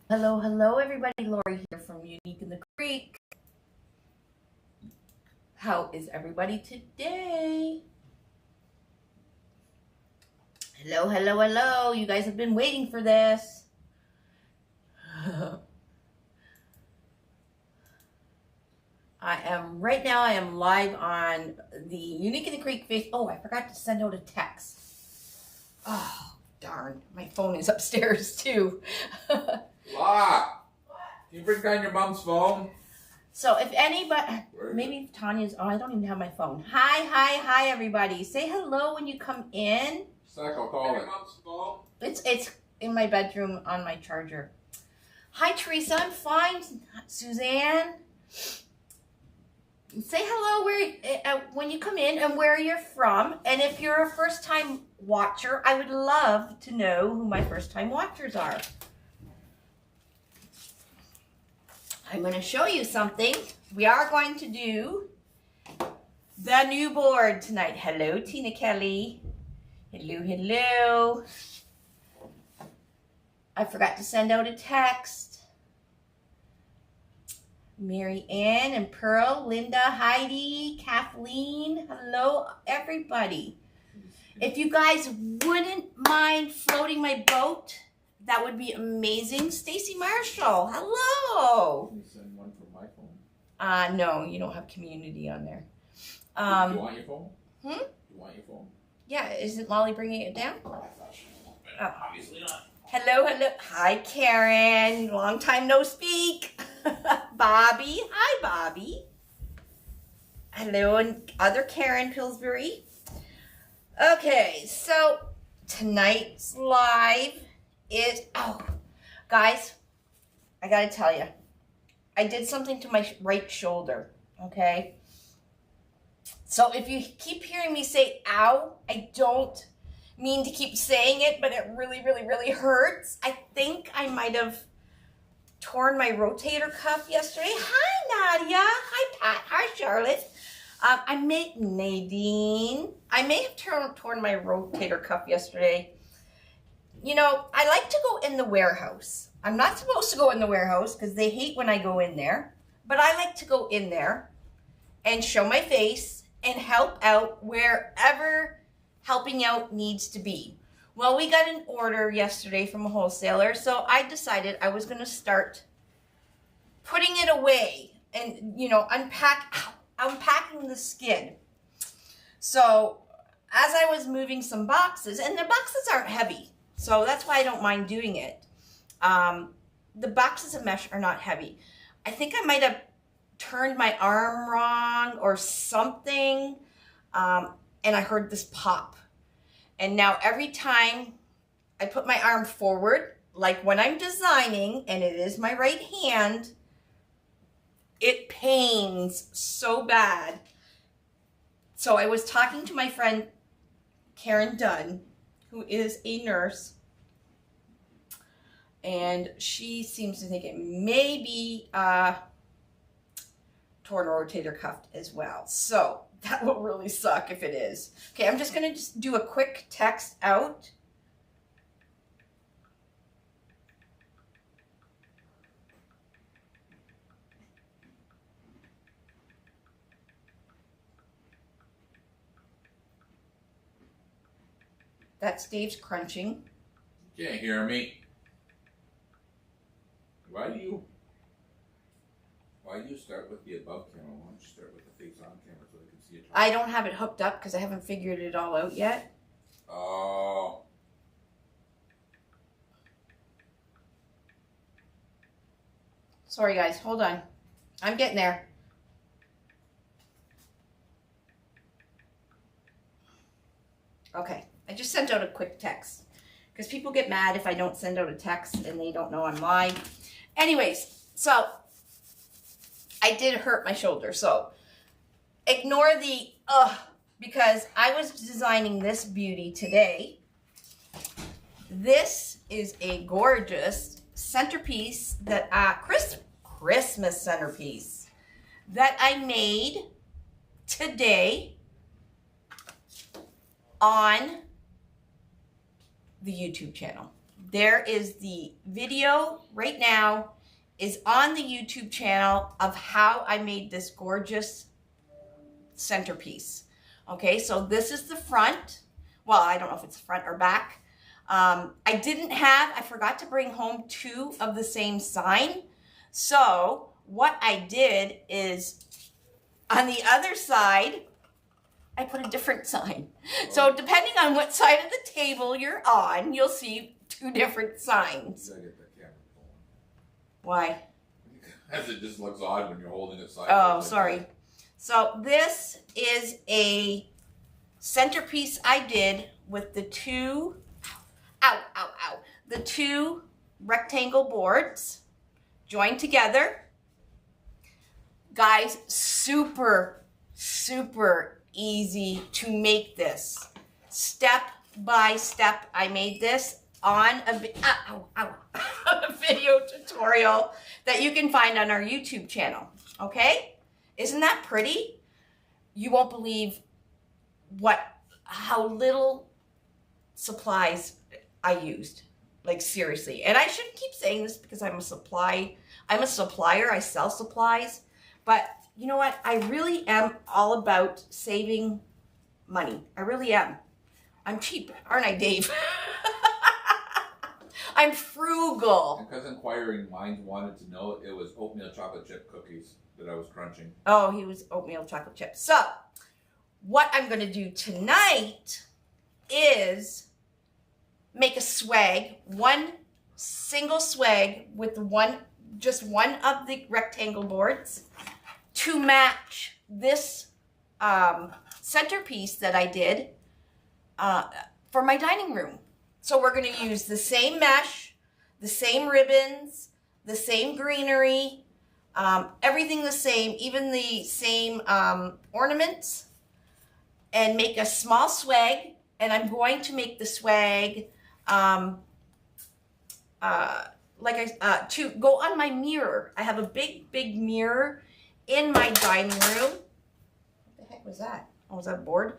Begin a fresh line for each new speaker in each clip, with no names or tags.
Hello, hello everybody, Lori here from Unique in the Creek. How is everybody today? Hello, hello, hello. You guys have been waiting for this. I am live on the Unique in the Creek face. Oh, I forgot to send out a text. Oh, darn. My phone is upstairs too.
La! Can you bring down your mom's phone?
So if anybody, maybe Tanya's, oh, I don't even have my phone. Hi, everybody. Say hello when you come in.
Sec, I'll call it. Mom's phone?
It's in my bedroom on my charger. Hi, Teresa. I'm fine. Suzanne. Say hello when you come in and where you're from. And if you're a first-time watcher, I would love to know who my first-time watchers are. I'm going to show you something. We are going to do the new board tonight. Hello, Tina Kelly. Hello, hello. I forgot to send out a text. Mary Ann and Pearl, Linda, Heidi, Kathleen. Hello, everybody. If you guys wouldn't mind floating my boat, that would be amazing. Stacy Marshall, hello.
Can you send one from my phone?
No, you don't have community on there.
Do you want your phone?
Hmm?
You want your phone?
Yeah, isn't Molly bringing it down?
I thought she was,
Oh.
Obviously not.
Hello, hello. Hi, Karen. Long time no speak. Bobby. Hi, Bobby. Hello, and other Karen Pillsbury. Okay, so tonight's live is, oh, guys, I gotta tell you, I did something to my right shoulder, okay? So if you keep hearing me say, ow, I don't mean to keep saying it, but it really, really, really hurts. I think I might have torn my rotator cuff yesterday. Hi, Nadia. Hi, Pat. Hi, Charlotte. Nadine. I may have torn my rotator cuff yesterday. You know, I like to go in the warehouse. I'm not supposed to go in the warehouse because they hate when I go in there. But I like to go in there and show my face and help out wherever helping out needs to be. Well, we got an order yesterday from a wholesaler, so I decided I was going to start putting it away and, you know, unpacking the skin. So as I was moving some boxes, and the boxes aren't heavy, so that's why I don't mind doing it. The boxes of mesh are not heavy. I think I might have turned my arm wrong or something, and I heard this pop. And now every time I put my arm forward, like when I'm designing, and it is my right hand, it pains so bad. So I was talking to my friend Karen Dunn, who is a nurse, and she seems to think it may be torn rotator cuff as well. So that will really suck if it is. Okay, I'm just going to do a quick text out. That's Dave's crunching.
You can't hear me. Why do you start with the above camera? Why don't you start with the face on camera so they can see it?
I don't have it hooked up because I haven't figured it all out yet.
Oh.
Sorry guys, hold on. I'm getting there. Okay, I just sent out a quick text because people get mad if I don't send out a text and they don't know I'm live. Anyways, so I did hurt my shoulder, so ignore the because I was designing this beauty today. This is a gorgeous centerpiece that Christmas centerpiece that I made today on the YouTube channel. there is the video right now is on the YouTube channel of how I made this gorgeous centerpiece. Okay, so this is the front. Well, I don't know if it's front or back. I forgot to bring home 2 of the same sign. So what I did is on the other side, I put a different sign. So depending on what side of the table you're on, you'll see 2 different signs.
You gotta get the camera going.
Why?
Because it just looks odd when you're holding it sideways.
Oh,
like
sorry.
that.
So this is a centerpiece I did with the 2, the 2 rectangle boards joined together. Guys, super, super easy to make this. Step by step, I made this on a video tutorial that you can find on our YouTube channel. Okay? Isn't that pretty? You won't believe how little supplies I used. Like seriously. And I shouldn't keep saying this because I'm a supplier, I sell supplies. But you know what? I really am all about saving money. I really am. I'm cheap, aren't I, Dave? I'm frugal.
Because inquiring minds wanted to know, it was oatmeal chocolate chip cookies that I was crunching.
Oh, he was oatmeal chocolate chip. So, what I'm going to do tonight is make a swag, one single swag with just one of the rectangle boards to match this centerpiece that I did for my dining room. So we're going to use the same mesh, the same ribbons, the same greenery, everything the same, even the same ornaments, and make a small swag. And I'm going to make the swag to go on my mirror. I have a big, big mirror in my dining room. What the heck was that? Oh, was that a board?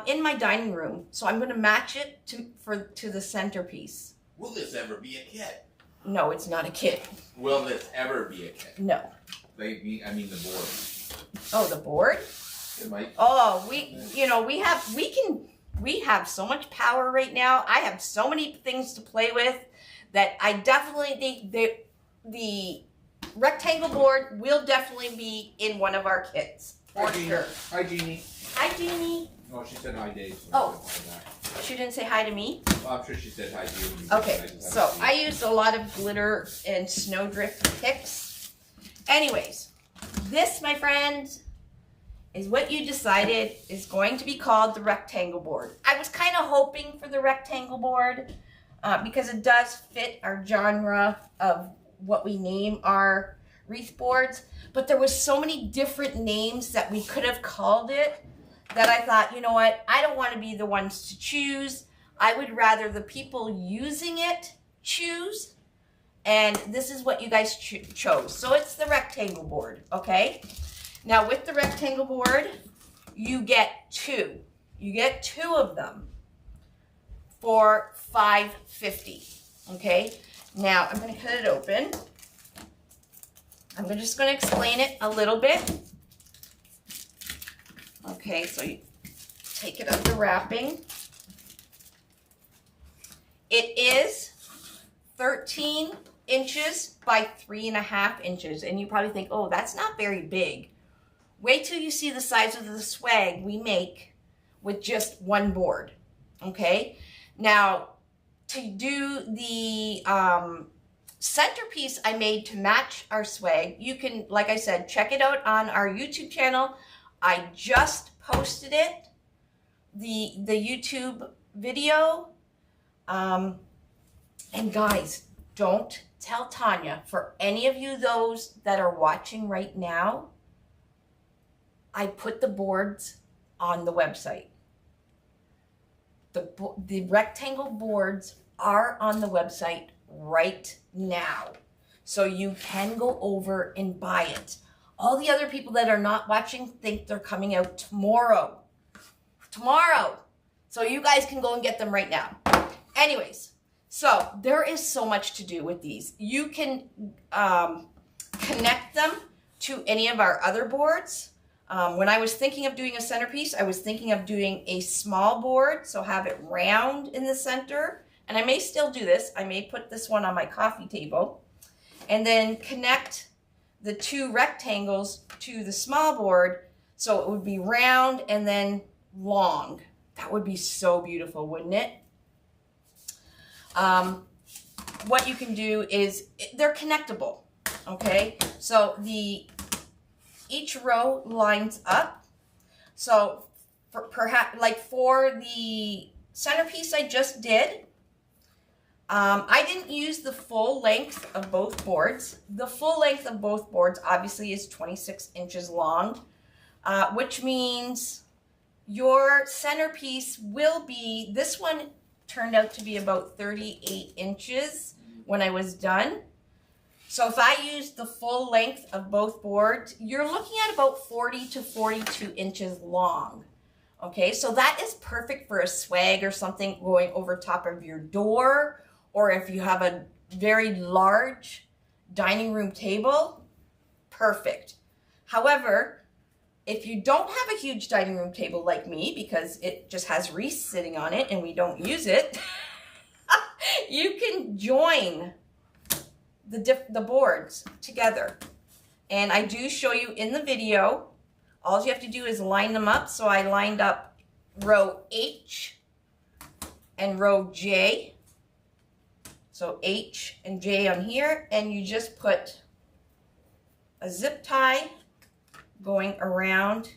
In my dining room. So I'm going to match it to the centerpiece.
Will this ever be a kit?
No, it's not a kit.
Will this ever be a kit?
No.
I mean the board.
Oh, the board?
It might.
Oh, we have so much power right now. I have so many things to play with that I definitely think the rectangle board will definitely be in one of our kits. For sure.
Hi, Jeannie.
Hi, Jeannie.
Oh, she said hi, Dave. So
Oh. She didn't say hi to me?
Well, I'm sure she said hi to you.
Okay, so I used a lot of glitter and snowdrift picks. Anyways, this, my friend, is what you decided is going to be called the rectangle board. I was kind of hoping for the rectangle board because it does fit our genre of what we name our wreath boards, but there was so many different names that we could have called it that I thought, you know what, I don't want to be the ones to choose. I would rather the people using it choose, and this is what you guys chose. So it's the rectangle board, okay? Now with the rectangle board, you get 2. You get 2 of them for $5.50, okay? Now I'm going to cut it open. I'm just going to explain it a little bit. Okay, so you take it out of the wrapping. It is 13 inches by 3.5 inches. And you probably think, oh, that's not very big. Wait till you see the size of the swag we make with just one board. Okay? Now, to do the centerpiece I made to match our swag, you can, like I said, check it out on our YouTube channel. I just posted it, the YouTube video. And guys, don't tell Tanya, for any of you those that are watching right now, I put the boards on the website. The rectangle boards are on the website right now. So you can go over and buy it. All the other people that are not watching think they're coming out tomorrow. Tomorrow. So you guys can go and get them right now. Anyways, So there is so much to do with these. You can connect them to any of our other boards. When I was thinking of doing a centerpiece, I was thinking of doing a small board, so have it round in the center. And I may still do this. I may put this one on my coffee table and then connect the two rectangles to the small board so it would be round and then long. That would be so beautiful, wouldn't it? What you can do is, they're connectable, okay? So each row lines up. So perhaps like for the centerpiece I just did, I didn't use the full length of both boards. The full length of both boards obviously is 26 inches long, which means your centerpiece will be, this one turned out to be about 38 inches when I was done. So if I use the full length of both boards, you're looking at about 40 to 42 inches long. Okay, so that is perfect for a swag or something going over top of your door, or if you have a very large dining room table, perfect. However, if you don't have a huge dining room table like me, because it just has wreaths sitting on it and we don't use it, you can join the boards together. And I do show you in the video. All you have to do is line them up. So I lined up row H and row J. So H and J on here, and you just put a zip tie going around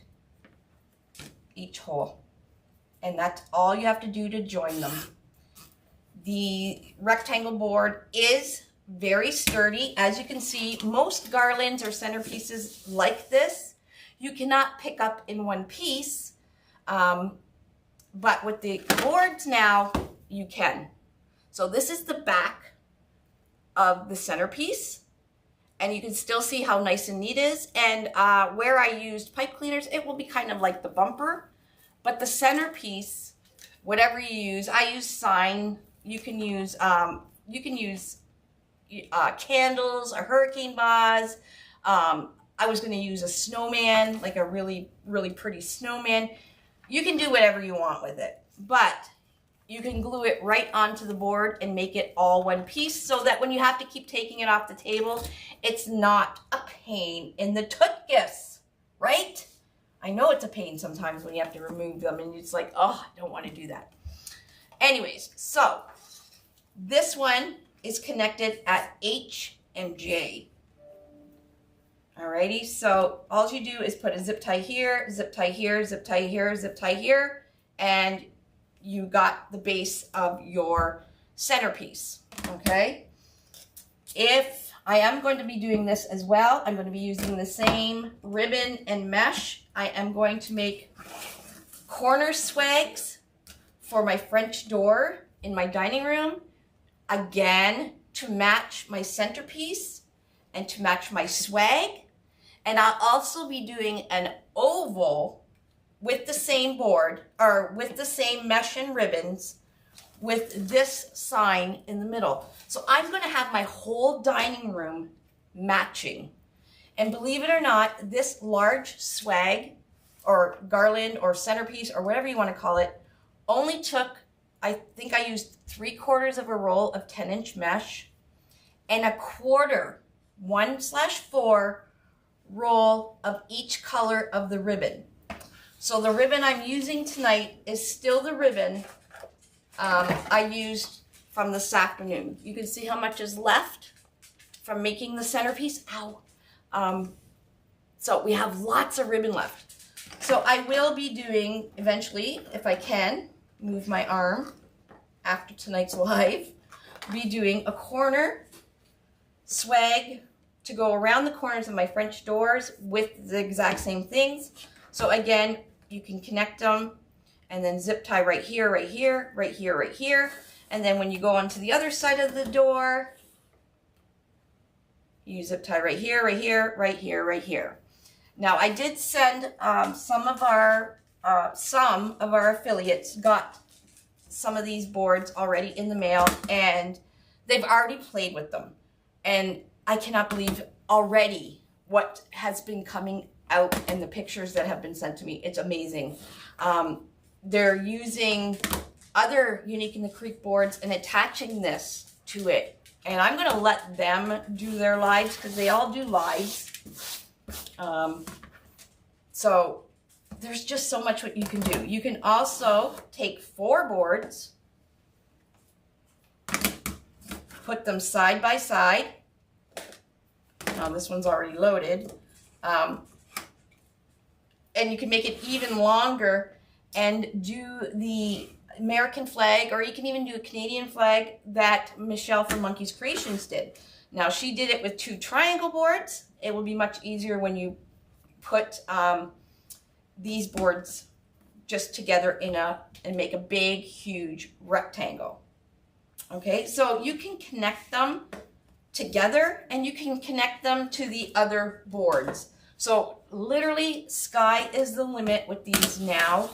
each hole. And that's all you have to do to join them. The rectangle board is very sturdy. As you can see, most garlands or centerpieces like this, you cannot pick up in one piece. But with the boards now, you can. So this is the back of the centerpiece. And you can still see how nice and neat it is. And where I used pipe cleaners, it will be kind of like the bumper. But the centerpiece, whatever you use, I use sign. You can use candles, a hurricane vase. I was going to use a snowman, like a really, really pretty snowman. You can do whatever you want with it. But you can glue it right onto the board and make it all one piece so that when you have to keep taking it off the table, it's not a pain in the tuchus, right? I know it's a pain sometimes when you have to remove them and it's like, oh, I don't want to do that. Anyways, so this one is connected at H and J. Alrighty, so all you do is put a zip tie here, zip tie here, zip tie here, zip tie here, and you got the base of your centerpiece, okay? If I am going to be doing this as well, I'm going to be using the same ribbon and mesh. I am going to make corner swags for my French door in my dining room, again, to match my centerpiece and to match my swag. And I'll also be doing an oval with the same board, or with the same mesh and ribbons, with this sign in the middle. So I'm going to have my whole dining room matching. And believe it or not, this large swag or garland or centerpiece or whatever you want to call it only took, I think I used 3/4 of a roll of 10-inch mesh and 1/4, 1/4 roll of each color of the ribbon. So the ribbon I'm using tonight is still the ribbon I used from this afternoon. You can see how much is left from making the centerpiece. Ow. So we have lots of ribbon left. So I will be doing, eventually, if I can, move my arm after tonight's live, be doing a corner swag to go around the corners of my French doors with the exact same things. So again, you can connect them and then zip tie right here, right here, right here, right here. And then when you go onto the other side of the door, you zip tie right here, right here, right here, right here. Now I did send some of our affiliates got some of these boards already in the mail, and they've already played with them. And I cannot believe already what has been coming out and the pictures that have been sent to me. It's amazing. They're using other Unique in the Creek boards and attaching this to it. And I'm going to let them do their lives because they all do lives. So there's just so much what you can do. You can also take 4 boards, put them side by side. Now this one's already loaded. And you can make it even longer and do the American flag, or you can even do a Canadian flag that Michelle from Monkey's Creations did. Now she did it with 2 triangle boards. It will be much easier when you put these boards just together and make a big, huge rectangle. Okay, so you can connect them together and you can connect them to the other boards. So literally, sky is the limit with these now.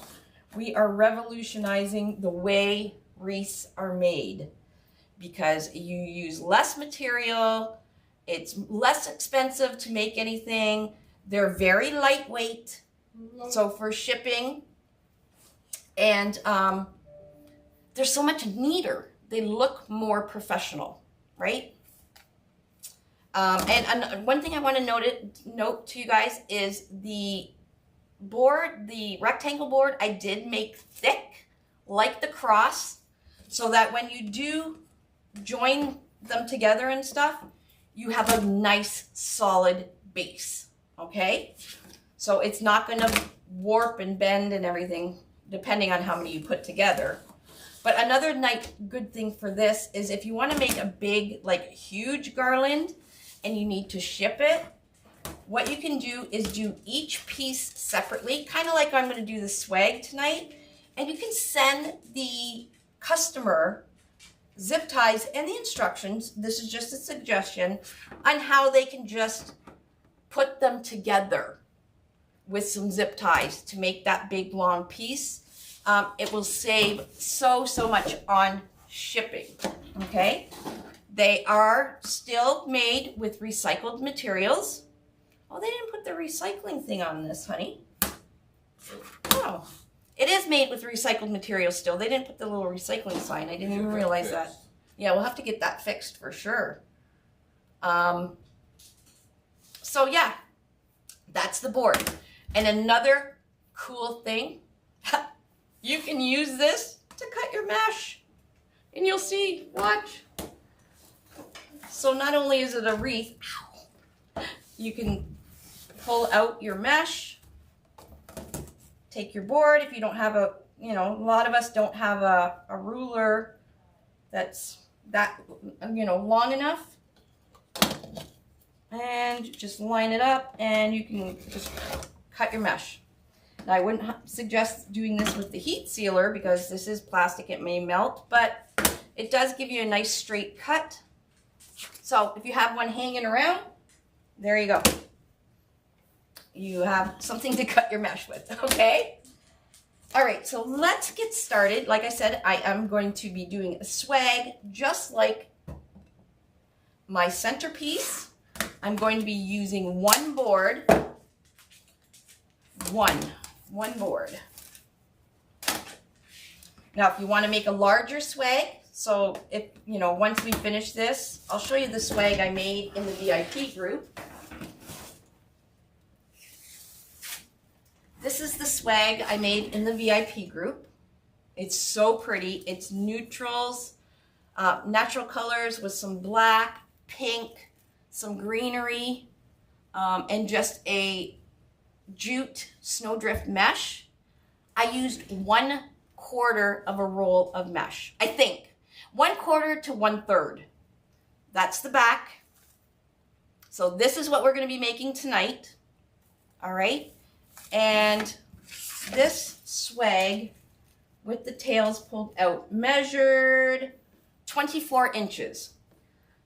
We are revolutionizing the way wreaths are made because you use less material, it's less expensive to make anything, they're very lightweight, so for shipping, and they're so much neater. They look more professional, right? And one thing I want to note to you guys is the board, the rectangle board, I did make thick like the cross so that when you do join them together and stuff, you have a nice solid base, okay? So it's not going to warp and bend and everything depending on how many you put together. But another good thing for this is if you want to make a big, like huge garland and you need to ship it, what you can do is do each piece separately, kind of like I'm going to do the swag tonight, and you can send the customer zip ties and the instructions. This is just a suggestion on how they can just put them together with some zip ties to make that big long piece. It will save so much on shipping, okay? They are still made with recycled materials. Oh, they didn't put the recycling thing on this, honey. Oh, it is made with recycled materials still. They didn't put the little recycling sign. I didn't even realize that. Yeah, we'll have to get that fixed for sure. So yeah, that's the board. And another cool thing, you can use this to cut your mesh. And you'll see, watch. So not only is it a wreath, you can pull out your mesh, take your board. If you don't have a, a lot of us don't have a ruler that's that, long enough. And just line it up and you can just cut your mesh. Now I wouldn't suggest doing this with the heat sealer because this is plastic, it may melt, but it does give you a nice straight cut. So if you have one hanging around, there you go. You have something to cut your mesh with, okay? All right, so let's get started. Like I said, I am going to be doing a swag just like my centerpiece. I'm going to be using one board, one board. Now, if you want to make a larger swag, so if, once we finish this, I'll show you the swag I made in the VIP group. This is the swag I made in the VIP group. It's so pretty. It's neutrals, natural colors with some black, pink, some greenery, and just a jute snowdrift mesh. I used 1/4 of a roll of mesh, I think. 1/4 to 1/3. That's the back. So this is what we're going to be making tonight. All right. And this swag with the tails pulled out measured 24 inches.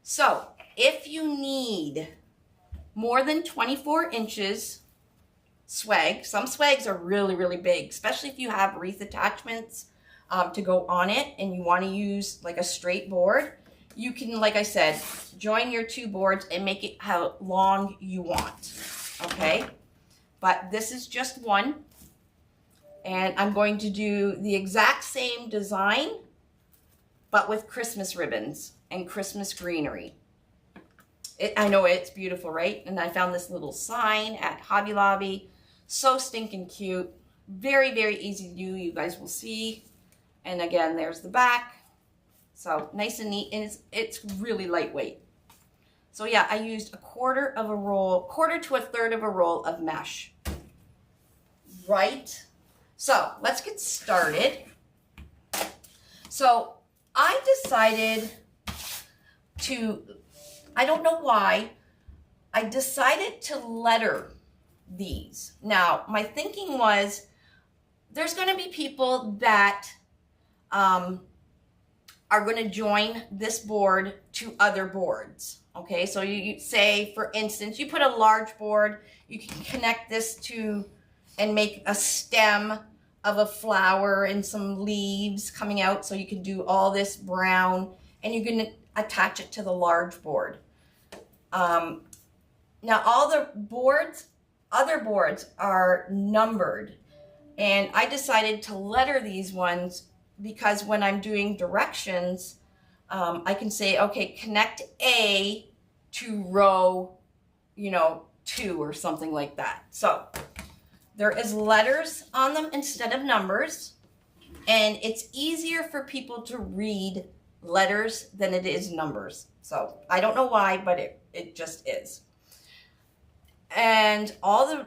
So if you need more than 24 inches swag, some swags are really big, especially if you have wreath attachments. to go on it and you want to use like a straight board, you can, like I said, join your two boards and make it how long you want, okay? But this is just one, and I'm going to do the exact same design, but with Christmas ribbons and Christmas greenery. I know it's beautiful, right? And I found this little sign at Hobby Lobby. So stinking cute. Very, very easy to do. You guys will see. And again, there's the back. So nice and neat, and it's really lightweight. So yeah, I used a quarter to a third of a roll of mesh. Right? So let's get started. So I decided to, I don't know why, I decided to letter these. Now, my thinking was there's going to be people that are going to join this board to other boards. Okay, so you say, for instance, you put a large board, you can connect this to and make a stem of a flower and some leaves coming out, so you can do all this brown, and you can attach it to the large board. Now all the boards, other boards are numbered, and I decided to letter these ones because when I'm doing directions, I can say, okay, connect A to row, 2 or something like that. So there is letters on them instead of numbers, and it's easier for people to read letters than it is numbers. So I don't know why, but it just is. And all the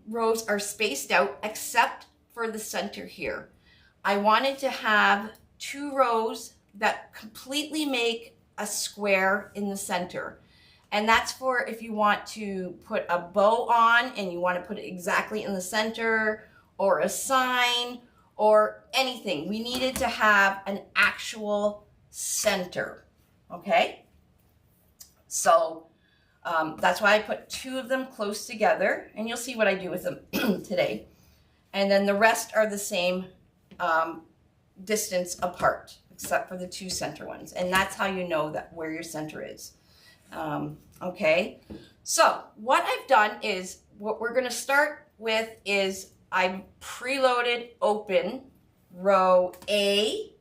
rows are spaced out except for the center here. I wanted to have 2 rows that completely make a square in the center. And that's for if you want to put a bow on and you want to put it exactly in the center, or a sign or anything. We needed to have an actual center, okay? So that's why I put 2 of them close together, and you'll see what I do with them today. And then the rest are the same distance apart, except for the 2 center ones. And that's how you know that where your center is. Okay, so what I've done is, what we're going to start with is I've preloaded open row A.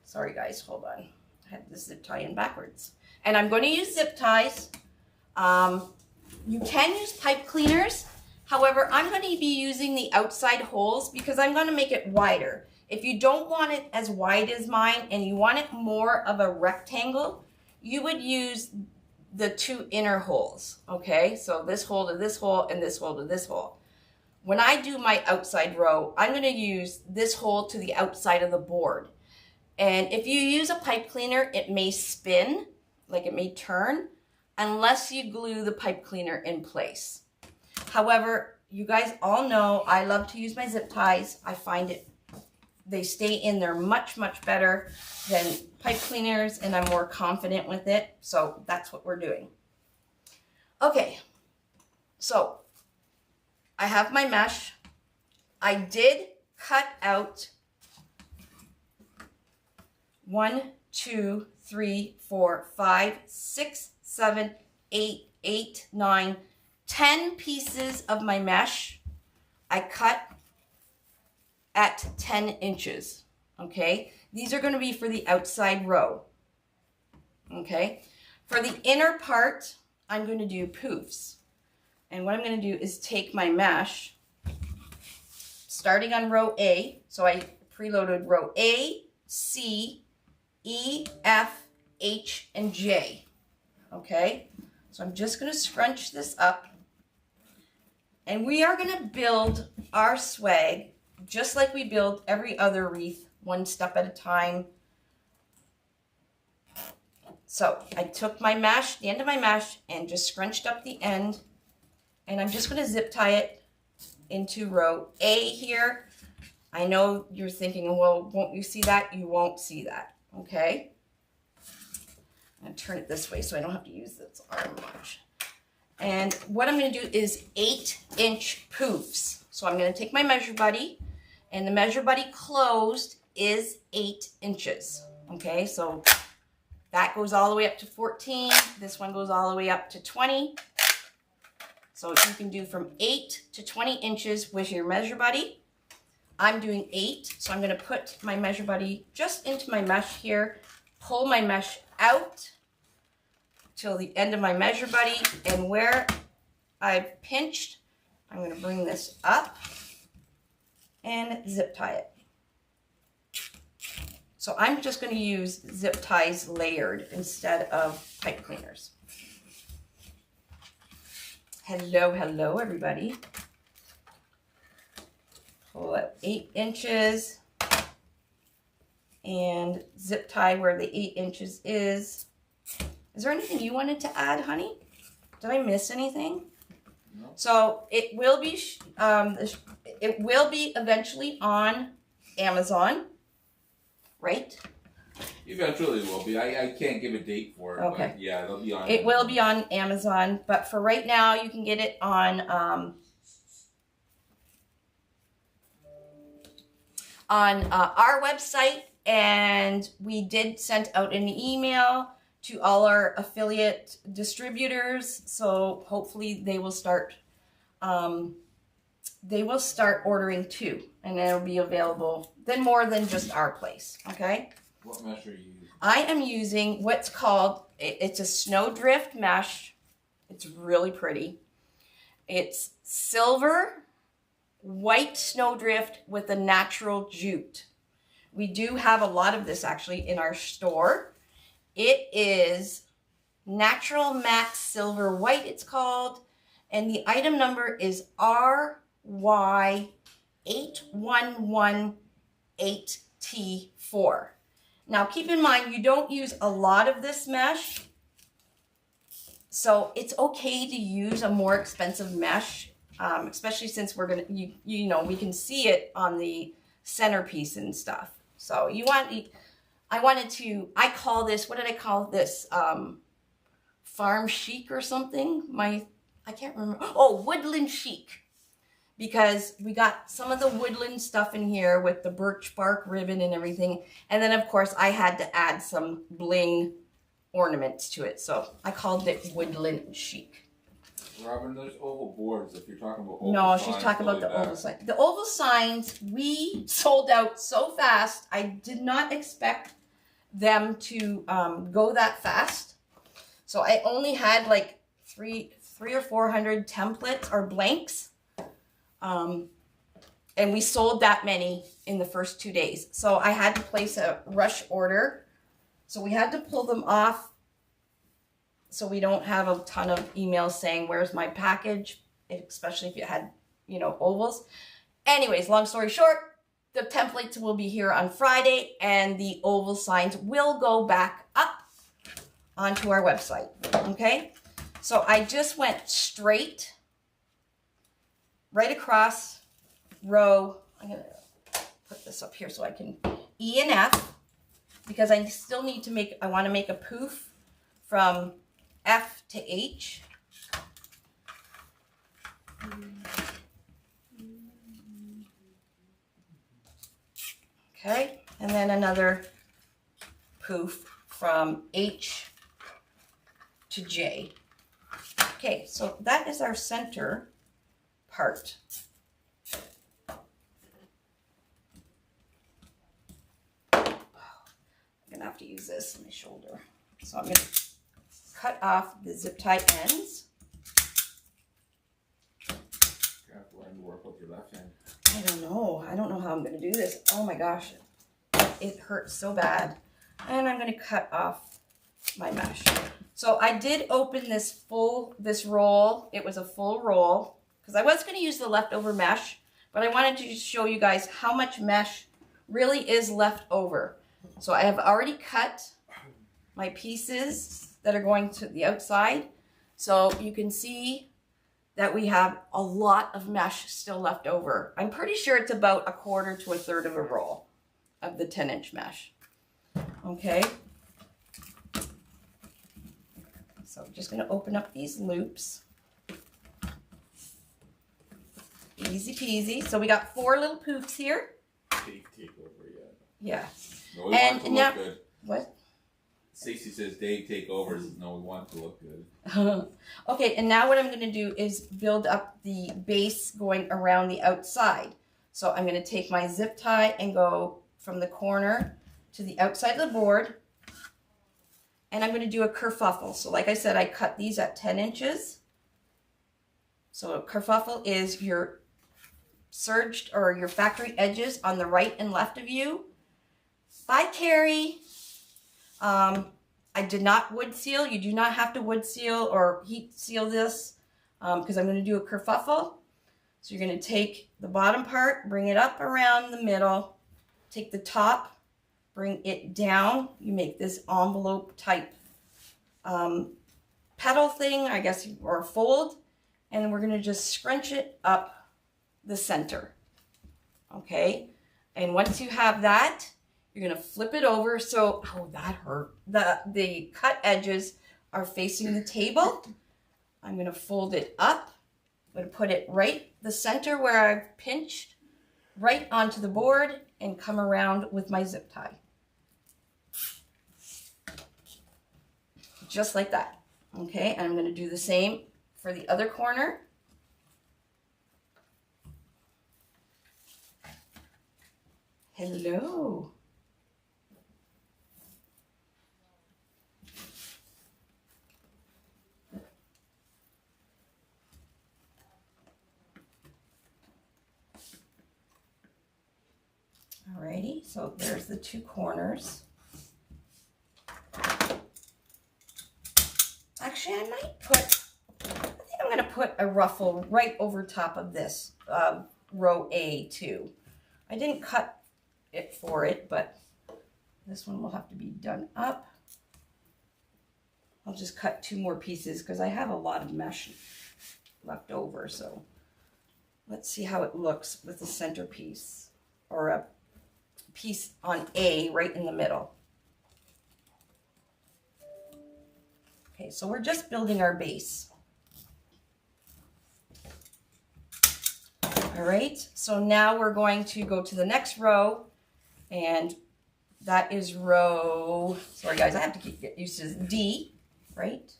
Sorry guys, hold on. I had this zip tie in backwards. And I'm going to use zip ties. You can use pipe cleaners. However, I'm going to be using the outside holes because I'm going to make it wider. If you don't want it as wide as mine and you want it more of a rectangle, you would use the 2 inner holes, okay? So this hole to this hole and this hole to this hole. When I do my outside row, I'm going to use this hole to the outside of the board. And if you use a pipe cleaner, it may spin, like it may turn, unless you glue the pipe cleaner in place. However, you guys all know I love to use my zip ties. I find they stay in there much, much better than pipe cleaners, and I'm more confident with it. So that's what we're doing. Okay, so I have my mesh. I did cut out 1, 2, 3, 4, 5, 6, 7, 8, 9, 10 pieces of my mesh. I cut at 10 inches, okay? These are going to be for the outside row, okay? For the inner part, I'm going to do poofs. And what I'm going to do is take my mesh, starting on row A. So I preloaded row A, C, E, F, H, and J, okay? So I'm just going to scrunch this up. And we are going to build our swag just like we build every other wreath, one step at a time. So I took my mesh, the end of my mesh, and just scrunched up the end. And I'm just going to zip tie it into row A here. I know you're thinking, well, won't you see that? You won't see that, okay? I'm going to turn it this way so I don't have to use this arm much. And what I'm going to do is 8-inch poofs. So I'm going to take my measure buddy, And the Measure Buddy closed is 8 inches. Okay, so that goes all the way up to 14. This one goes all the way up to 20. So you can do from 8 to 20 inches with your Measure Buddy. I'm doing 8, so I'm going to put my Measure Buddy just into my mesh here, pull my mesh out till the end of my Measure Buddy, and where I've pinched, I'm going to bring this up and zip tie it. So I'm just going to use zip ties layered instead of pipe cleaners. Hello, hello everybody. Pull out 8 inches and zip tie where the 8 inches is. Is there anything you wanted to add, honey? Did I miss anything? No. So it will be eventually on Amazon, right?
Eventually it will be. I can't give a date for it,
okay.
But yeah, it'll be on.
It will be on Amazon, but for right now, you can get it on our website, and we did send out an email to all our affiliate distributors, so hopefully they will start ordering too, and it'll be available then more than just our place. Okay.
What mesh are you using?
I am using what's called, it's a snowdrift mesh. It's really pretty. It's silver, white snowdrift with a natural jute. We do have a lot of this actually in our store. It is natural matte silver white, it's called. And the item number is RY8118T4. Now, keep in mind, you don't use a lot of this mesh, so it's okay to use a more expensive mesh, especially since we're gonna, you know, we can see it on the centerpiece and stuff. So I call this, what did I call this? Farm chic or something? I can't remember. Oh, woodland chic. Because we got some of the woodland stuff in here with the birch bark ribbon and everything. And then, of course, I had to add some bling ornaments to it. So I called it woodland chic.
Robin, there's oval boards if you're talking about oval
No,
signs.
she's talking about the oval signs. The oval signs, we sold out so fast. I did not expect them to go that fast. So I only had like three or 400 templates or blanks. And we sold that many in the first 2 days. So I had to place a rush order. So we had to pull them off so we don't have a ton of emails saying, where's my package? Especially if you had, you know, ovals. Anyways, long story short, the templates will be here on Friday and the oval signs will go back up onto our website. Okay. So I just went straight right across row. I'm going to put this up here so I can E and F, because I still need to make, I want to make a poof from F to H. Okay, and then another poof from H to J. Okay, so that is our center part. I'm gonna have to use this in my shoulder. So I'm gonna cut off the zip tie ends.
Careful, and work with your left hand.
I don't know how I'm gonna do this. Oh my gosh, it hurts so bad. And I'm gonna cut off my mesh. So I did open this roll. It was a full roll because I was gonna use the leftover mesh, but I wanted to just show you guys how much mesh really is left over. So I have already cut my pieces that are going to the outside. So you can see that we have a lot of mesh still left over. I'm pretty sure it's about 1/4 to 1/3 of a roll of the 10-inch mesh. Okay. So I'm just gonna open up these loops. Easy peasy. So we got 4 little poofs here. Yeah.
No, we want it to
now,
look good.
what?
Stacey says, Dave, take over. No, we want it to look good.
Okay, and now what I'm going to do is build up the base going around the outside. So I'm going to take my zip tie and go from the corner to the outside of the board. And I'm going to do a kerfuffle. So like I said, I cut these at 10 inches. So a kerfuffle is your serged or your factory edges on the right and left of you. Bye, Carrie. I did not wood seal. You do not have to wood seal or heat seal this because I'm going to do a kerfuffle. So you're going to take the bottom part, bring it up around the middle, take the top, bring it down. You make this envelope type petal thing, I guess, or fold. And we're going to just scrunch it up the center. Okay. And once you have that, you're going to flip it over. So, oh, that hurt. The cut edges are facing the table. I'm going to fold it up. I'm going to put it right the center where I've pinched, right onto the board, and come around with my zip tie. Just like that. Okay, and I'm going to do the same for the other corner. Hello. Alrighty, so there's the two corners. Actually, I think I'm going to put a ruffle right over top of this row A too. I didn't cut it for it, but this one will have to be done up. I'll just cut 2 more pieces because I have a lot of mesh left over. So let's see how it looks with the centerpiece or a piece on A right in the middle. Okay, so we're just building our base. All right, so now we're going to go to the next row, and that is row, sorry guys, I have to get used to this, D, right?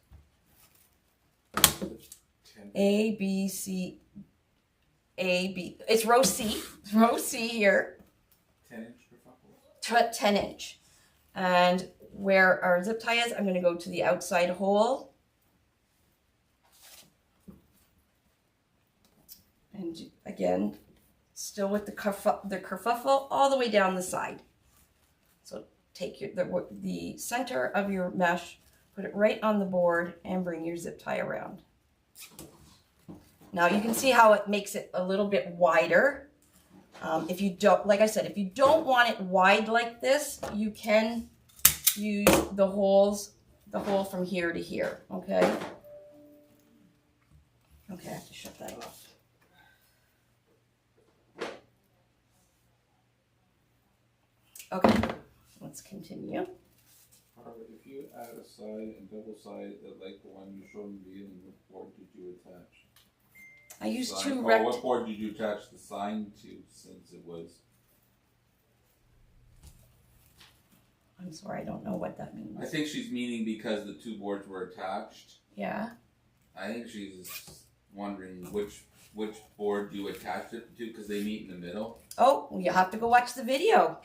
A, B, C, A, B, it's row C, row C here.
10-inch.
10 inch. And where our zip tie is, I'm going to go to the outside hole. And again, still with the kerfuffle all the way down the side. So take the center of your mesh, put it right on the board, and bring your zip tie around. Now you can see how it makes it a little bit wider. If you don't, like I said, if you don't want it wide like this, you can use the hole from here to here, okay? Okay, I have to shut that off. Okay, let's continue.
If you add a side and double side that like the one you showed in the beginning, what board did you attach?
I used
sign.
two
what board did you attach the sign to, since it was?
I'm sorry, I don't know what that means.
I think she's meaning because the 2 boards were attached.
Yeah.
I think she's wondering which board you attached it to because they meet in the middle.
Oh, well, you have to go watch the video.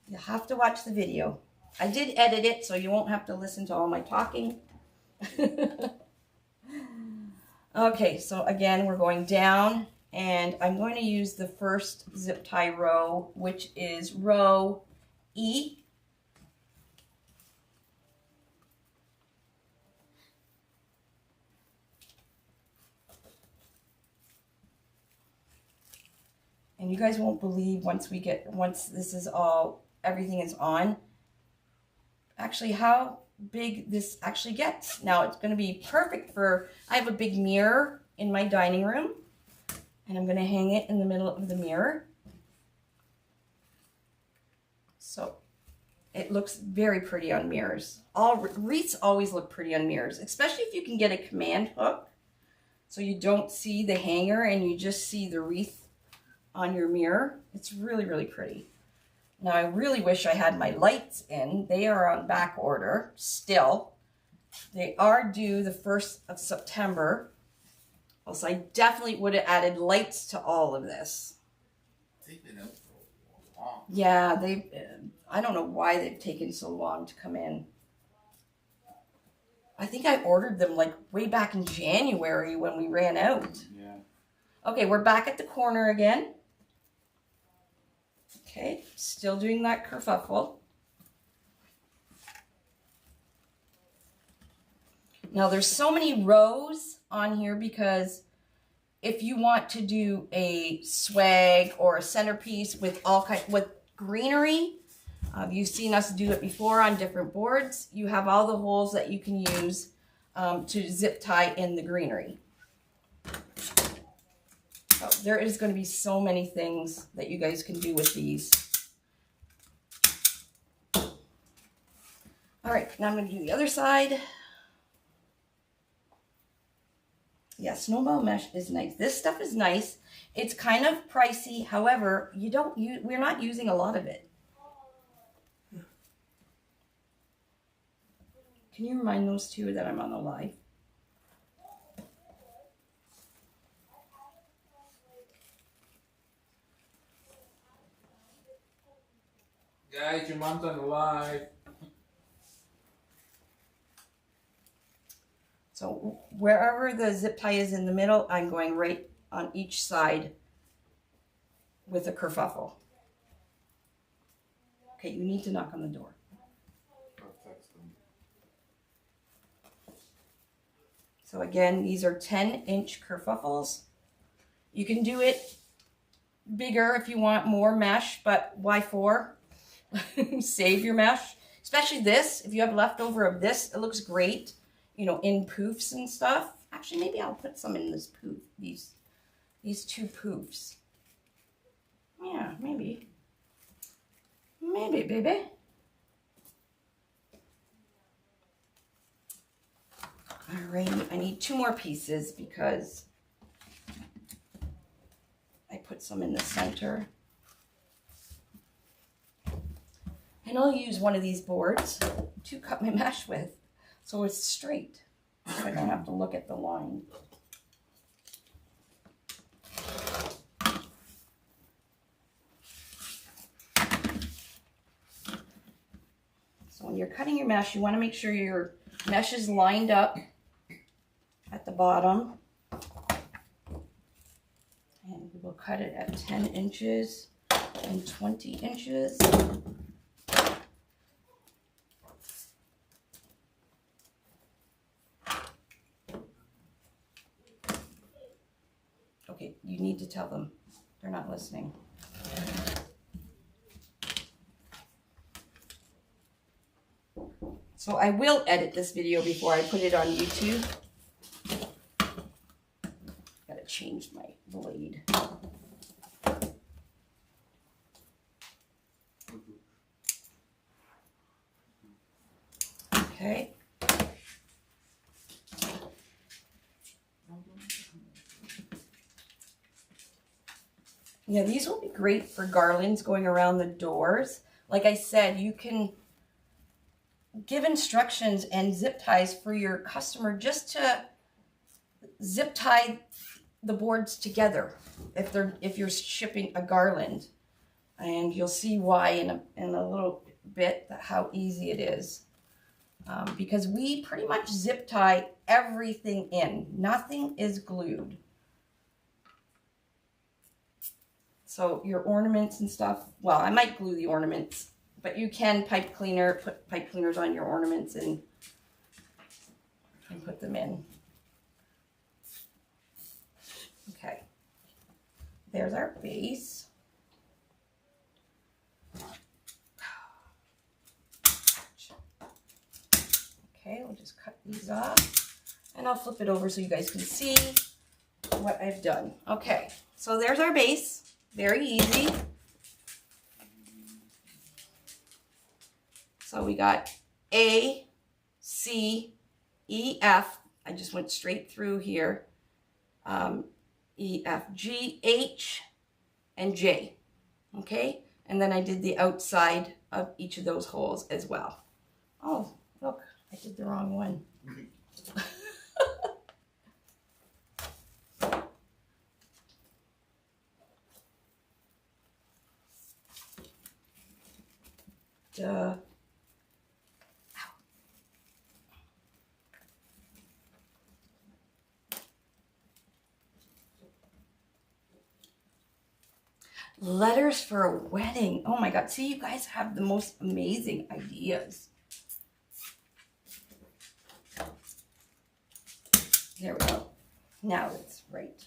You have to watch the video. I did edit it, so you won't have to listen to all my talking. Okay, so again, we're going down, and I'm going to use the first zip tie row, which is row E. And you guys won't believe once this is all, everything is on, actually how big this actually gets. Now it's going to be perfect for, I have a big mirror in my dining room, and I'm going to hang it in the middle of the mirror. So it looks very pretty on mirrors. All wreaths always look pretty on mirrors, especially if you can get a command hook so you don't see the hanger and you just see the wreath on your mirror. It's really, really pretty. Now, I really wish I had my lights in. They are on back order still. They are due the 1st of September. Else I definitely would have added lights to all of this.
They've been out for a long.
Yeah, I don't know why they've taken so long to come in. I think I ordered them like way back in January when we ran out.
Yeah.
Okay, we're back at the corner again. Okay, still doing that kerfuffle. Now there's so many rows on here because if you want to do a swag or a centerpiece with with greenery, you've seen us do it before on different boards. You have all the holes that you can use to zip tie in the greenery. So there is going to be so many things that you guys can do with these. All right, now I'm going to do the other side. Yeah, snowball mesh is nice. This stuff is nice. It's kind of pricey. However, we're not using a lot of it. Can you remind those two that I'm on the live?
Guys, your mom's on the live.
So wherever the zip tie is in the middle, I'm going right on each side with a kerfuffle. Okay, you need to knock on the door.
I'll text them.
So again, these are 10-inch kerfuffles. You can do it bigger if you want more mesh, but why 4? Save your mesh. Especially this, if you have leftover of this, it looks great, you know, in poofs and stuff. Actually, maybe I'll put some in this poof, these 2 poofs. Yeah, maybe. Maybe, baby. Alrighty, I need 2 more pieces because I put some in the center. And I'll use one of these boards to cut my mesh with, so it's straight, so I don't have to look at the line. So when you're cutting your mesh, you want to make sure your mesh is lined up at the bottom. And we will cut it at 10 inches and 20 inches. Okay, you need to tell them. They're not listening. So I will edit this video before I put it on YouTube. Gotta change my blade. Okay. Yeah, these will be great for garlands going around the doors. Like I said, you can give instructions and zip ties for your customer just to zip tie the boards together if you're shipping a garland. And you'll see why in a little bit how easy it is. Because we pretty much zip tie everything in. Nothing is glued. So your ornaments and stuff, well, I might glue the ornaments, but you can put pipe cleaners on your ornaments and put them in. Okay, there's our base. Okay, we'll just cut these off and I'll flip it over so you guys can see what I've done. Okay, so there's our base. Very easy. So we got A, C, E, F. I just went straight through here. E, F, G, H, and J. Okay, and then I did the outside of each of those holes as well. Oh, look, I did the wrong one. Duh. Letters for a wedding. Oh my God. See, you guys have the most amazing ideas. There we go. Now it's right.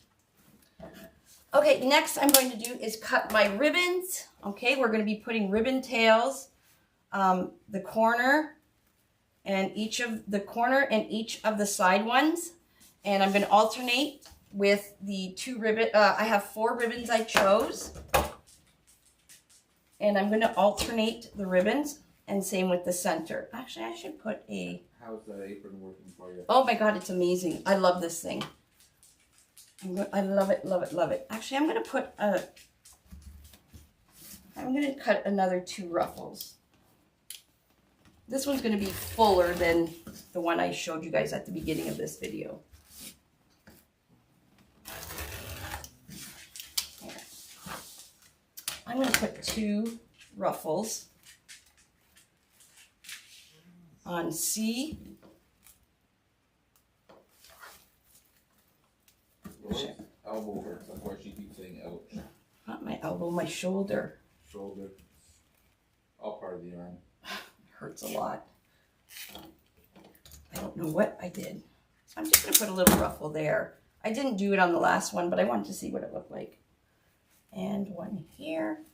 Okay, next I'm going to do is cut my ribbons. Okay, we're going to be putting ribbon tails, the corner and each of the side ones. And I'm going to alternate with the two ribbon. I have 4 ribbons I chose. And I'm going to alternate the ribbons, and same with the center. Actually, I should put a...
How's that apron working for you?
Oh my God, it's amazing. I love this thing. I love it, love it, love it. Actually, I'm going to put a... I'm going to cut another 2 ruffles. This one's going to be fuller than the one I showed you guys at the beginning of this video. I'm going to put 2 ruffles on C.
Your elbow hurts. That's why she keeps saying ouch.
Not my elbow, my shoulder.
Shoulder. All part of the arm.
Hurts a lot. I don't know what I did. I'm just going to put a little ruffle there. I didn't do it on the last one, but I wanted to see what it looked like. And one here.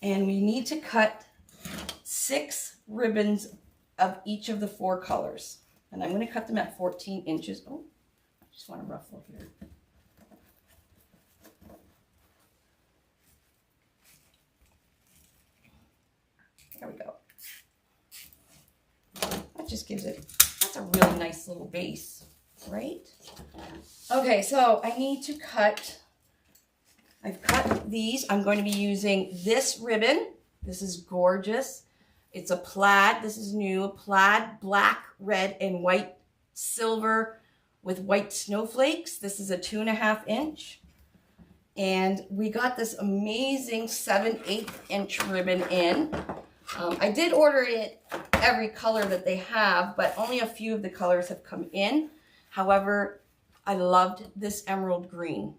And we need to cut 6 ribbons of each of the 4 colors. And I'm going to cut them at 14 inches. Oh, I just want to ruffle here. There we go. That just gives it, that's a really nice little base, right? Okay, so I need to cut, I've cut these. I'm going to be using this ribbon. This is gorgeous. It's a plaid. This is new. Plaid, black, red, and white, silver with white snowflakes. This is a 2.5 inch. And we got this amazing 7/8 inch ribbon in. I did order it every color that they have, but only a few of the colors have come in. However, I loved this emerald green.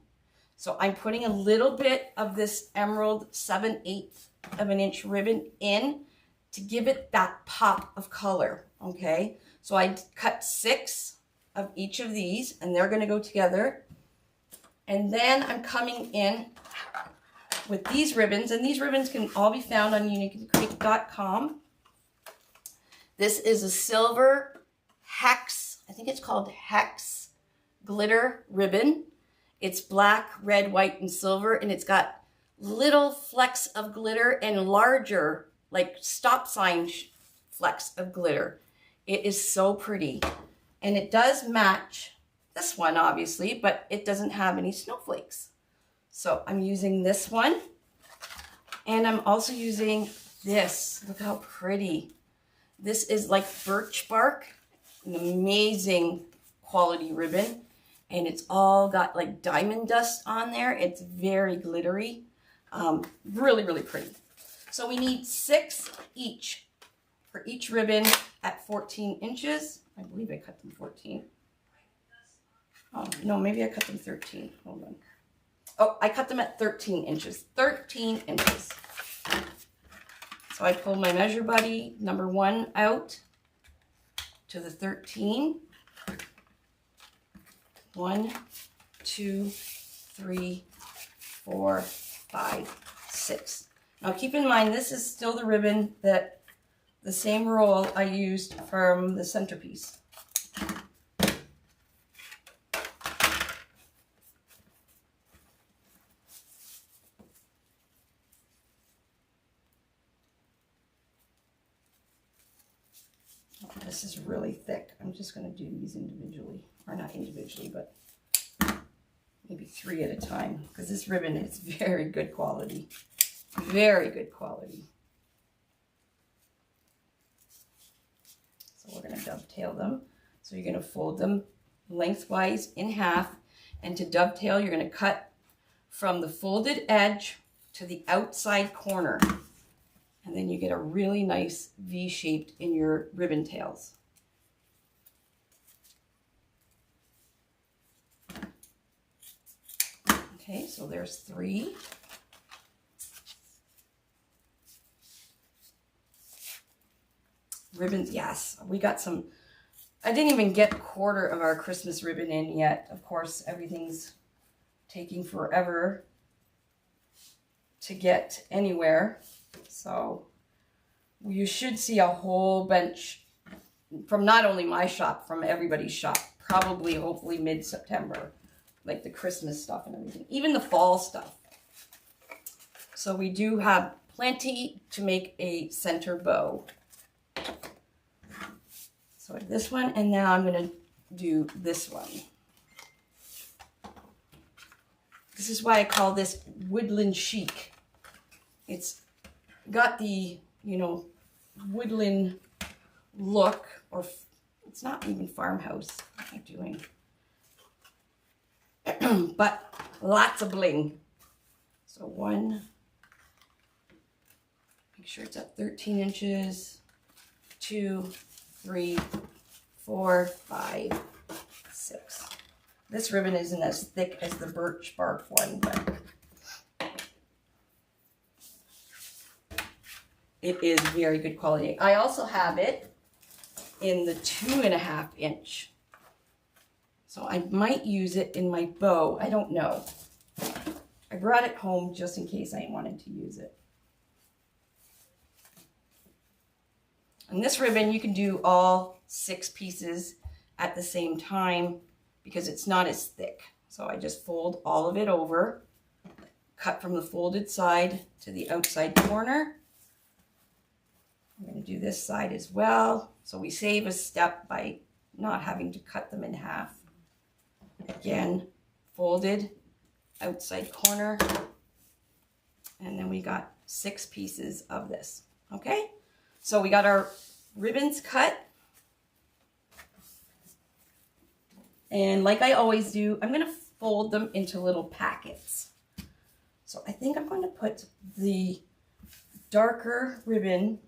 So I'm putting a little bit of this emerald 7/8 of an inch ribbon in to give it that pop of color, okay? So I cut 6 of each of these, and they're gonna go together. And then I'm coming in with these ribbons, and these ribbons can all be found on uniqueandcreate.com. This is a silver Hex, I think it's called Hex Glitter Ribbon. It's black, red, white, and silver, and it's got little flecks of glitter and larger, like stop sign flecks of glitter. It is so pretty. And it does match this one, obviously, but it doesn't have any snowflakes. So I'm using this one. And I'm also using this. Look how pretty. This is like birch bark, an amazing quality ribbon. And it's all got like diamond dust on there. It's very glittery. Really, really pretty. So we need 6 each for each ribbon at 14 inches. I believe I cut them 14. Oh, no, maybe I cut them 13. Hold on. Oh, I cut them at 13 inches. 13 inches. So I pulled my measure buddy number 1 out to the 13. 1, 2, 3, 4, 5, 6. Now keep in mind, this is still the ribbon that the same roll I used from the centerpiece. This is really thick. I'm just going to do these individually, or not individually, but maybe 3 at a time, because this ribbon is very good quality. Very good quality. So we're going to dovetail them. So you're going to fold them lengthwise in half, and to dovetail, you're going to cut from the folded edge to the outside corner, and then you get a really nice V-shaped in your ribbon tails. Okay, so there's 3. Ribbons, yes, we got some. I didn't even get a quarter of our Christmas ribbon in yet. Of course, everything's taking forever to get anywhere. So you should see a whole bunch from not only my shop, from everybody's shop, probably, hopefully mid-September, like the Christmas stuff and everything, even the fall stuff. So we do have plenty to make a center bow. So this one, and now I'm going to do this one. This is why I call this woodland chic. It's got the, you know, woodland look, or it's not even farmhouse. What am I doing? But lots of bling. So 1, make sure it's at 13 inches, 2, 3, 4, 5, 6. This ribbon isn't as thick as the birch bark one, but it is very good quality. I also have it in the 2.5 inch. So I might use it in my bow. I don't know. I brought it home just in case I wanted to use it. And this ribbon, you can do all 6 pieces at the same time because it's not as thick. So I just fold all of it over, cut from the folded side to the outside corner. I'm going to do this side as well. So we save a step by not having to cut them in half. Again, folded, outside corner. And then we got 6 pieces of this. Okay? So we got our ribbons cut. And like I always do, I'm going to fold them into little packets. So I think I'm going to put the darker ribbon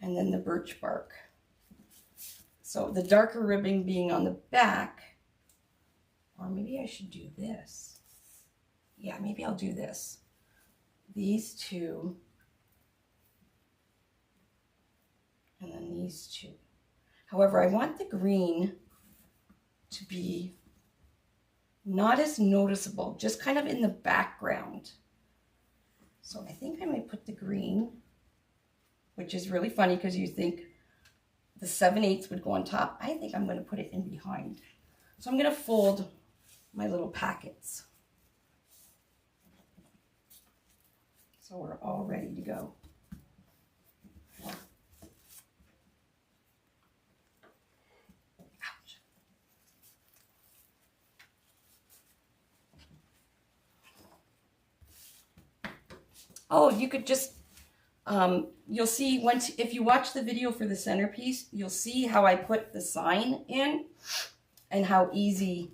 and then the birch bark. So the darker ribbon being on the back, or maybe I should do this. Yeah, maybe I'll do this. These 2. And then these 2. However, I want the green to be not as noticeable, just kind of in the background. So I think I might put the green, which is really funny because you think the 7/8 would go on top. I think I'm going to put it in behind. So I'm going to fold my little packets. So we're all ready to go. Oh, you could just, you'll see once, if you watch the video for the centerpiece, you'll see how I put the sign in and how easy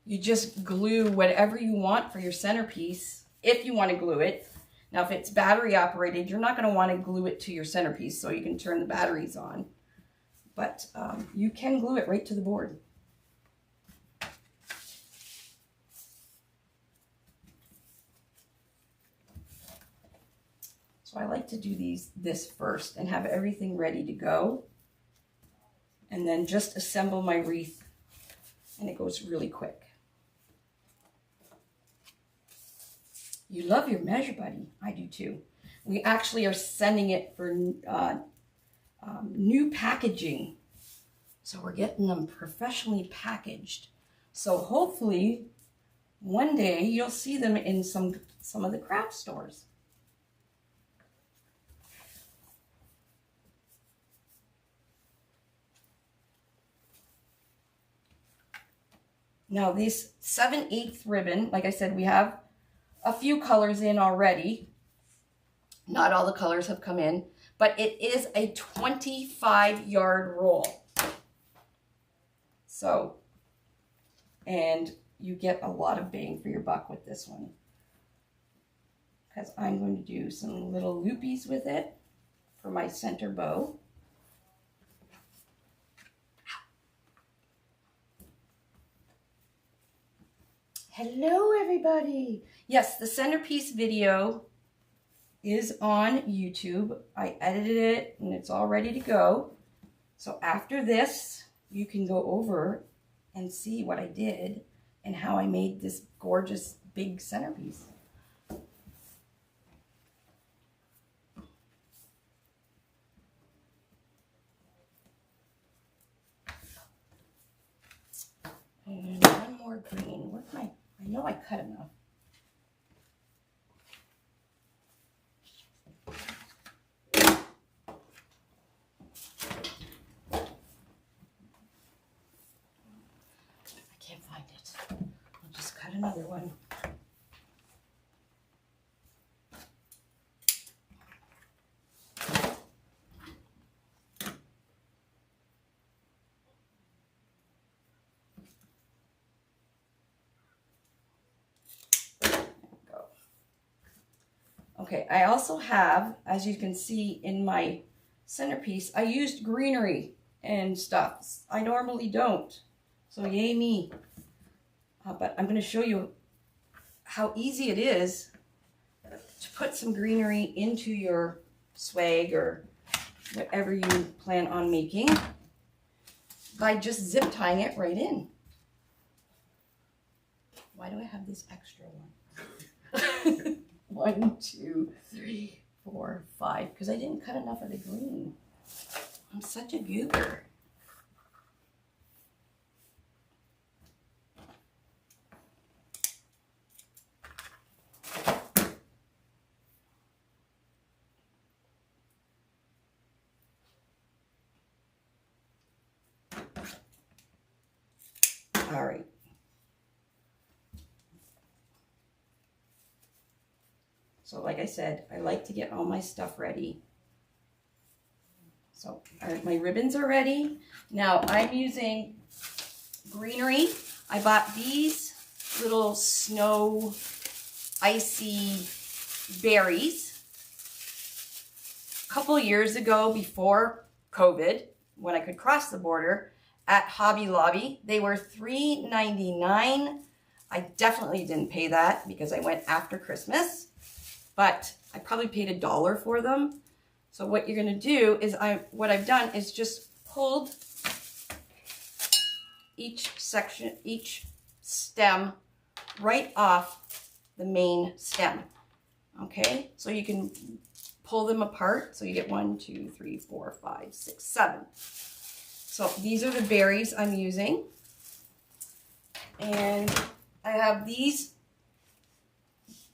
you just glue whatever you want for your centerpiece, if you want to glue it. Now, if it's battery operated, you're not going to want to glue it to your centerpiece, so you can turn the batteries on. But you can glue it right to the board. So I like to do this first and have everything ready to go. And then just assemble my wreath, and it goes really quick. You love your Measure Buddy. I do too. We actually are sending it for new packaging. So we're getting them professionally packaged. So hopefully one day you'll see them in some of the craft stores. Now this 7/8 ribbon, like I said, we have a few colors in already. Not all the colors have come in, but it is a 25-yard roll. So, and you get a lot of bang for your buck with this one. Because I'm going to do some little loopies with it for my center bow. Hello everybody! Yes, the centerpiece video is on YouTube. I edited it and it's all ready to go. So after this, you can go over and see what I did and how I made this gorgeous big centerpiece. And one more green. Where's my, I know I cut enough. I can't find it. I'll just cut another one. Okay, I also have, as you can see in my centerpiece, I used greenery and stuff. I normally don't, so yay me. But I'm going to show you how easy it is to put some greenery into your swag or whatever you plan on making by just zip tying it right in. Why do I have this extra one? 1, 2, 3, 4, 5, because I didn't cut enough of the green. I'm such a goober. All right. So like I said, I like to get all my stuff ready. So my ribbons are ready. Now I'm using greenery. I bought these little snow icy berries a couple years ago before COVID, when I could cross the border, at Hobby Lobby. They were $3.99. I definitely didn't pay that because I went after Christmas. But I probably paid $1 for them. So what you're going to do is what I've done is just pulled each section, each stem right off the main stem. Okay, so you can pull them apart. So you get 1, 2, 3, 4, 5, 6, 7. So these are the berries I'm using. And I have these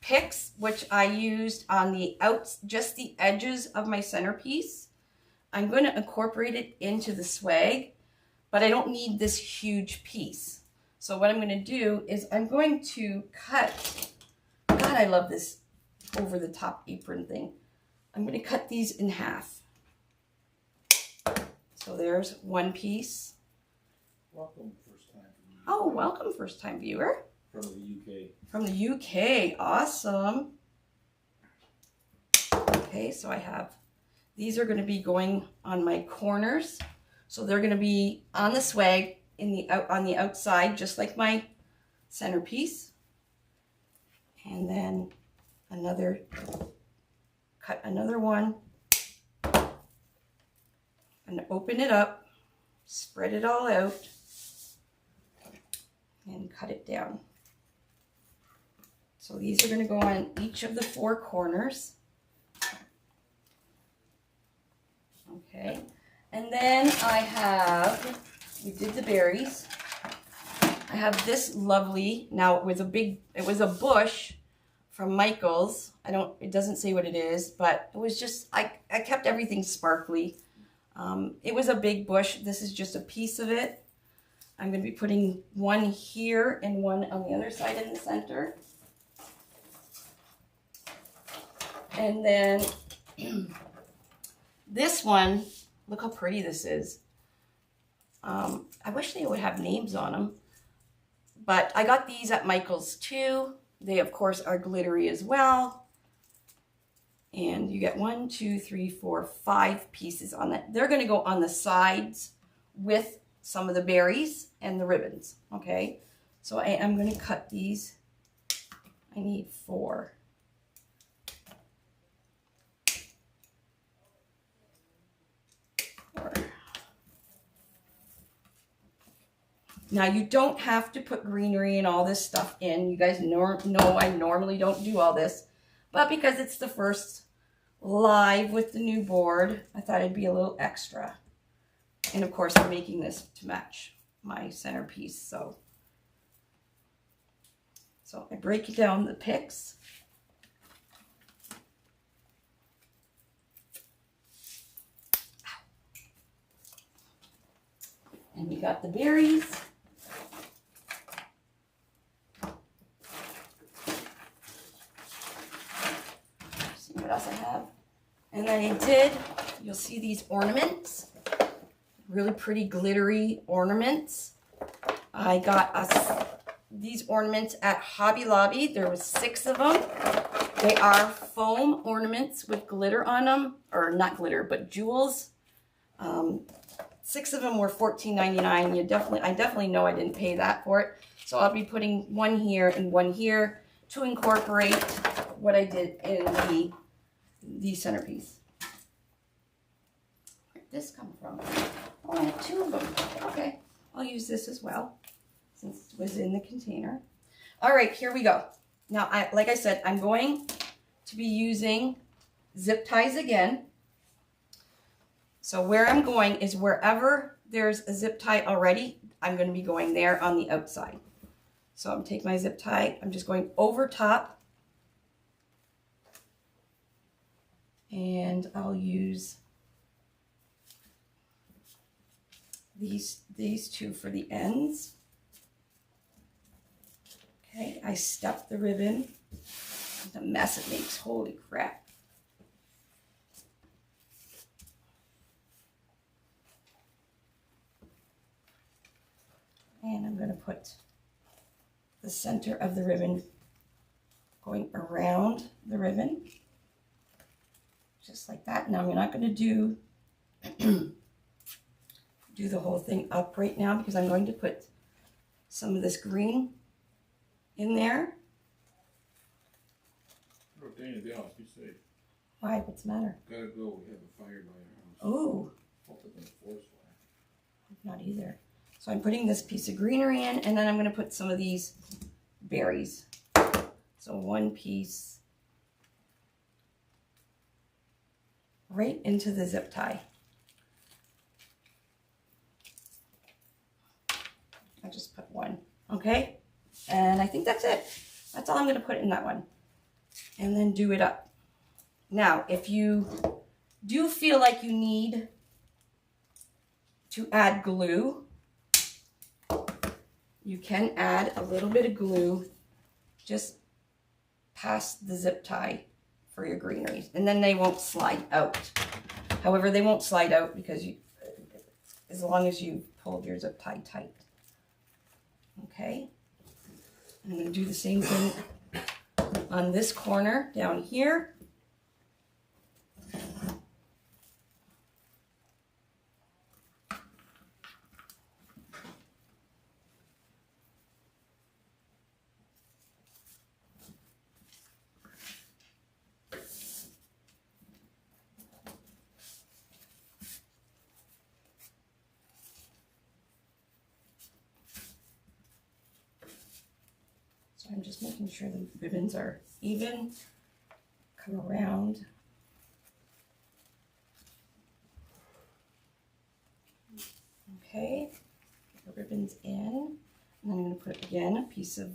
picks, which I used on the just the edges of my centerpiece. I'm going to incorporate it into the swag, but I don't need this huge piece. So what I'm going to do is I'm going to cut, God, I love this over the top apron thing. I'm going to cut these in half. So there's one piece.
Welcome, first time viewer.
Oh, welcome, first time viewer.
From the UK.
From the UK, awesome. Okay, so I have, these are going to be going on my corners. So they're going to be on the swag on the outside, just like my centerpiece. And then cut another one. And open it up, spread it all out, and cut it down. So these are going to go on each of the 4 corners. Okay, and then I have, we did the berries. I have this lovely, now it was a bush from Michael's. It doesn't say what it is, but it was just, I kept everything sparkly. It was a big bush. This is just a piece of it. I'm going to be putting one here and one on the other side in the center. And then this one, look how pretty this is. I wish they would have names on them, but I got these at Michael's too. They, of course, are glittery as well. And you get 1, 2, 3, 4, 5 pieces on that. They're going to go on the sides with some of the berries and the ribbons, okay? So I am going to cut these. I need 4. Now, you don't have to put greenery and all this stuff in. You guys know I normally don't do all this. But because it's the first live with the new board, I thought it'd be a little extra. And of course, I'm making this to match my centerpiece. So I break down the picks. And we got the berries. What else I have? And then I did, you'll see these ornaments, really pretty glittery ornaments. I got us these ornaments at Hobby Lobby. There was 6 of them. They are foam ornaments with glitter on them, or not glitter, but jewels. 6 of them were $14.99. I definitely know I didn't pay that for it. So I'll be putting one here and one here to incorporate what I did in the centerpiece. Where did this come from? Oh, I have 2 of them. Okay, I'll use this as well since it was in the container. All right, here we go. Now, like I said, I'm going to be using zip ties again. So where I'm going is wherever there's a zip tie already, I'm going to be going there on the outside. So I'm taking my zip tie, I'm just going over top. And I'll use these 2 for the ends. Okay, I step the ribbon. The mess it makes, holy crap. And I'm going to put the center of the ribbon going around the ribbon. Just like that. Now, I'm not going to do the whole thing up right now because I'm going to put some of this green in there.
Dana, be honest, be safe.
Why? What's the matter?
Gotta go. We have a fire by our house.
Oh.
Hope it's a forest fire.
Not either. So I'm putting this piece of greenery in, and then I'm going to put some of these berries. So one piece right into the zip tie. I just put one, okay? And I think that's it. That's all I'm going to put in that one. And then do it up. Now, if you do feel like you need to add glue, you can add a little bit of glue just past the zip tie for your greenery, and then they won't slide out. However, they won't slide out because as long as you pulled your zip tie tight. Okay, I'm going to do the same thing on this corner down here. So I'm just making sure the ribbons are even. Come around. Okay, get the ribbons in. And I'm going to put again a piece of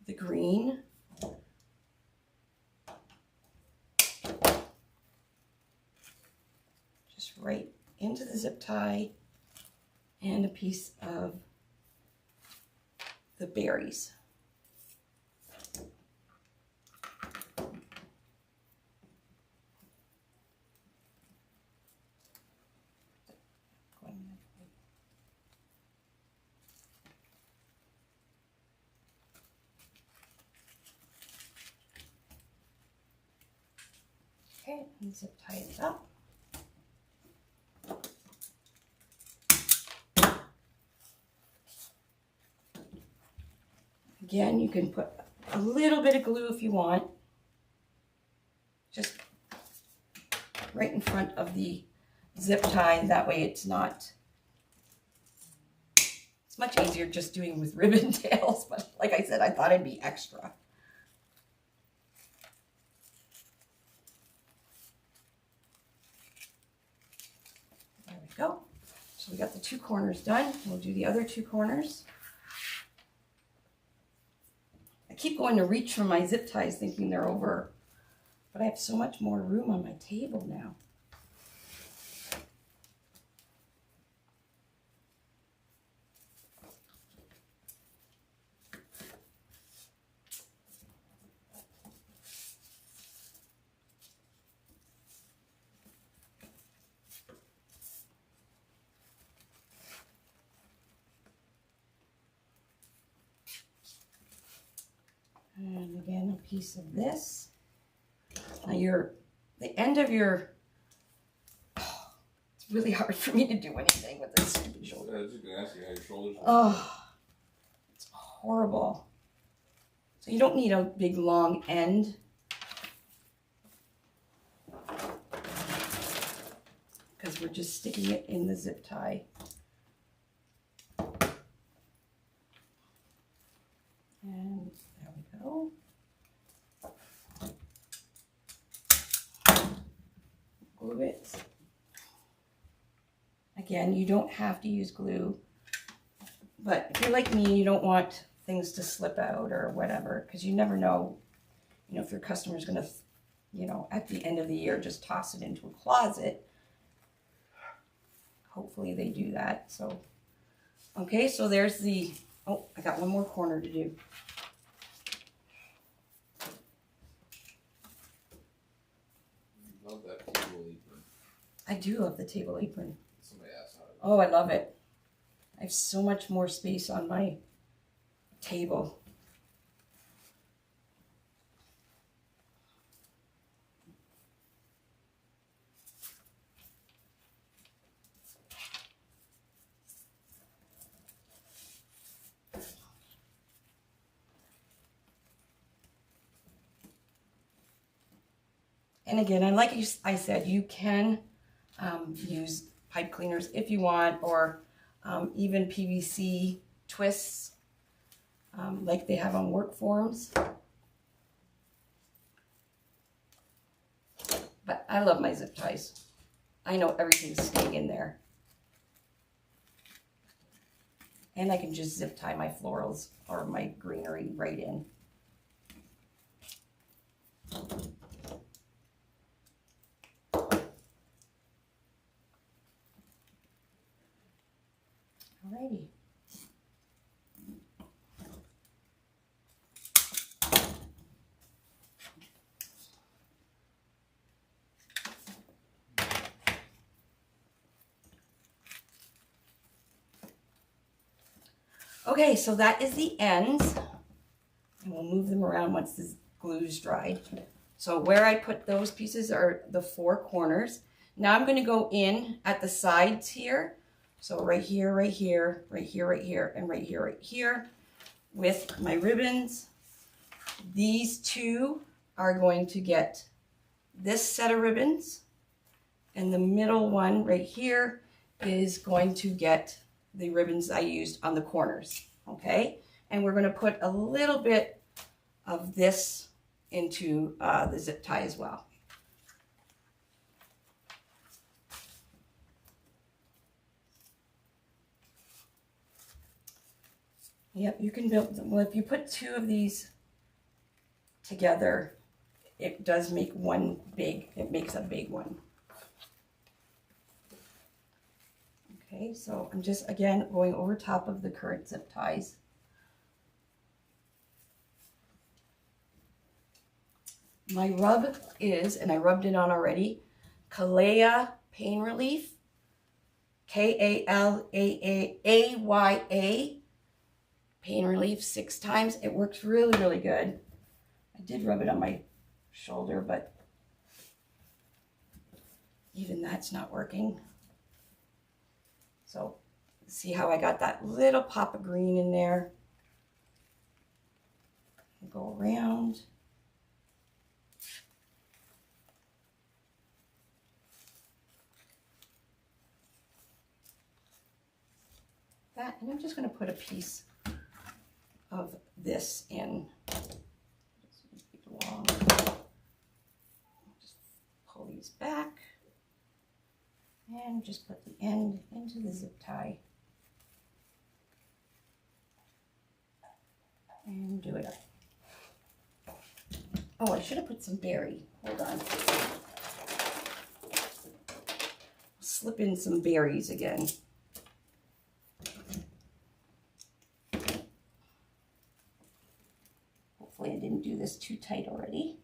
the green. Just right into the zip tie, and a piece of the berries. Okay, and zip tie it up. Again, you can put a little bit of glue if you want, just right in front of the zip tie. That way it's not, it's much easier just doing with ribbon tails, but like I said, I thought it'd be extra. There we go. So we got the two corners done. We'll do the other two corners. I keep going to reach for my zip ties thinking they're over, but I have so much more room on my table now. And again, a piece of this. Now the end of your, it's really hard for me to do anything with this stupid shoulder.
I was just gonna ask you how your shoulders are.
Oh, it's horrible. So you don't need a big long end. Because we're just sticking it in the zip tie. And there we go. Glue it. Again, you don't have to use glue, but if you're like me, you don't want things to slip out or whatever, because you never know, if your customer's going to, at the end of the year, just toss it into a closet. Hopefully they do that. So, okay, so there's the, oh, I got one more corner to do.
Love that table apron.
I do love the table apron.
Somebody asked how it
Oh, I love it. I have so much more space on my table. And again, I said, you can use pipe cleaners if you want, or even PVC twists like they have on work forms. But I love my zip ties. I know everything's staying in there. And I can just zip tie my florals or my greenery right in. Alrighty. Okay, so that is the ends, and we'll move them around once this glue's dried. So where I put those pieces are the four corners. Now I'm going to go in at the sides here. So right here, right here, right here, right here, and right here, right here with my ribbons. These two are going to get this set of ribbons, and the middle one right here is going to get the ribbons I used on the corners, okay? And we're going to put a little bit of this into the zip tie as well. Yep, you can build them. Well, if you put two of these together, it does make one big, it makes a big one. Okay, so I'm just, again, going over top of the current zip ties. My rub is, and I rubbed it on already, Kalea Pain Relief. Kalaya Pain Relief 6 times. It works really, really good. I did rub it on my shoulder, but even that's not working. So see how I got that little pop of green in there? Go around. That, and I'm just going to put a piece of this in. Just pull these back and just put the end into the zip tie and do it up. Oh, I should have put some berry. Hold on. Slip in some berries again. Hopefully I didn't do this too tight already.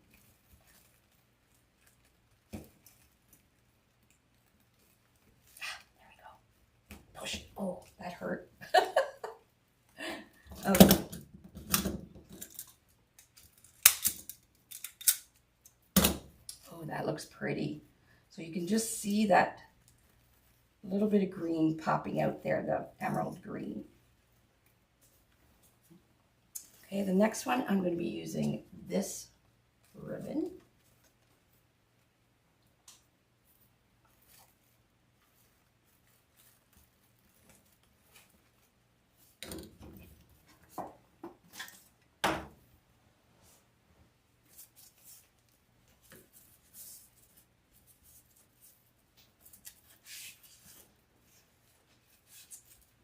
There we go. Push it. Oh, that hurt. Okay. Oh, that looks pretty. So you can just see that little bit of green popping out there, the emerald green. Okay, the next one, I'm going to be using this ribbon.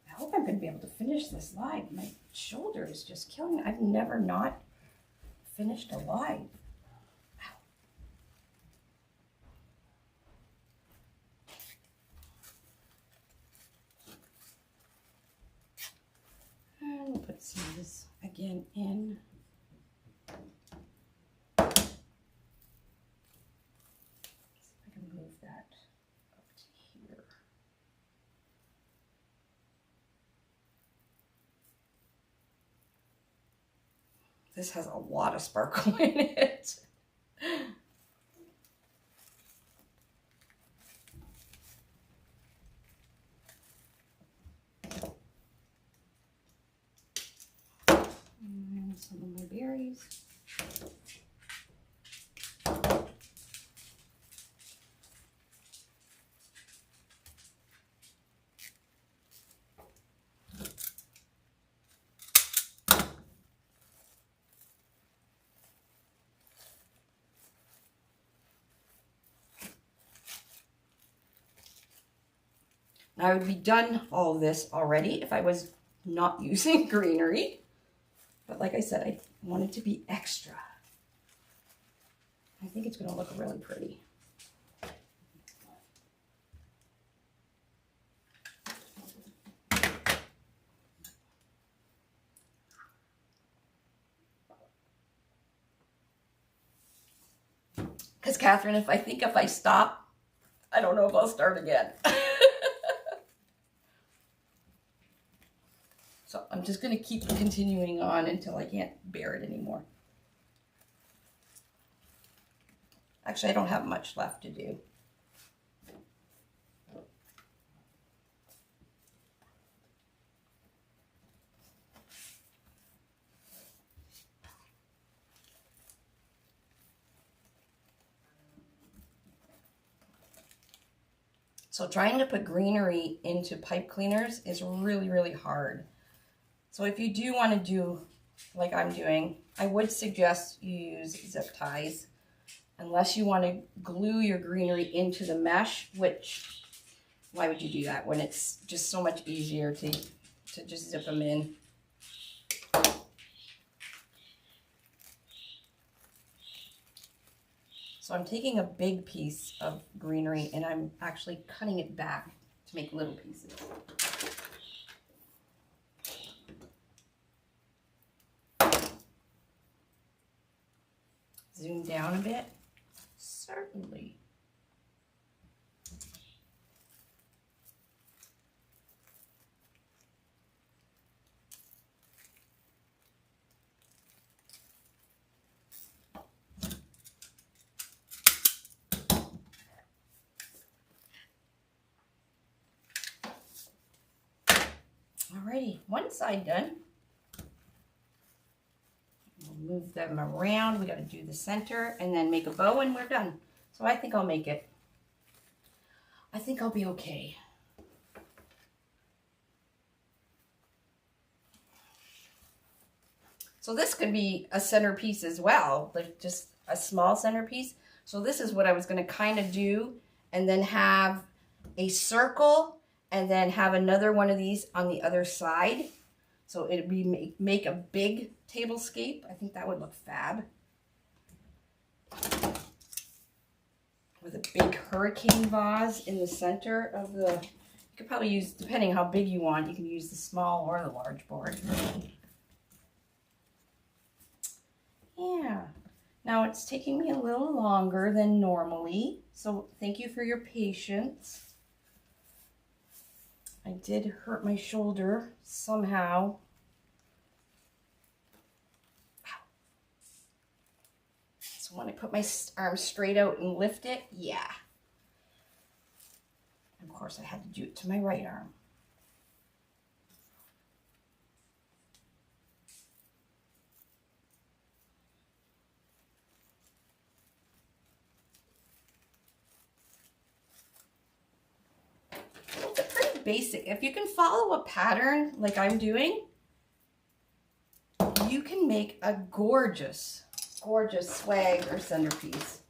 I hope I'm going to be able to finish this live. My shoulder is just killing me. I've never not finished a live. Wow. And we'll put some of this again in. See if I can move that up to here. This has a lot of sparkle in it. And some of my berries. I would be done all of this already if I was not using greenery. But like I said, I want it to be extra. I think it's going to look really pretty. Because Catherine, if I stop, I don't know if I'll start again. So I'm just going to keep continuing on until I can't bear it anymore. Actually, I don't have much left to do. So trying to put greenery into pipe cleaners is really, really hard. So if you do want to do like I'm doing, I would suggest you use zip ties, unless you want to glue your greenery into the mesh, which, why would you do that when it's just so much easier to just zip them in. So I'm taking a big piece of greenery and I'm actually cutting it back to make little pieces. zoom down a bit? Certainly. Alrighty, one side done. We'll move them around. We got to do the center and then make a bow and we're done. So I think I'll make it. I think I'll be okay. So this could be a centerpiece as well, like just a small centerpiece. So this is what I was going to kind of do, and then have a circle and then have another one of these on the other side. So it'd be make a big tablescape. I think that would look fab. With a big hurricane vase in the center of the, you could probably use, depending how big you want, you can use the small or the large board. Yeah. Now it's taking me a little longer than normally, so thank you for your patience. I did hurt my shoulder somehow. So when I put my arm straight out and lift it, yeah. Of course I had to do it to my right arm. Basic. If you can follow a pattern like I'm doing, you can make a gorgeous, gorgeous swag or centerpiece.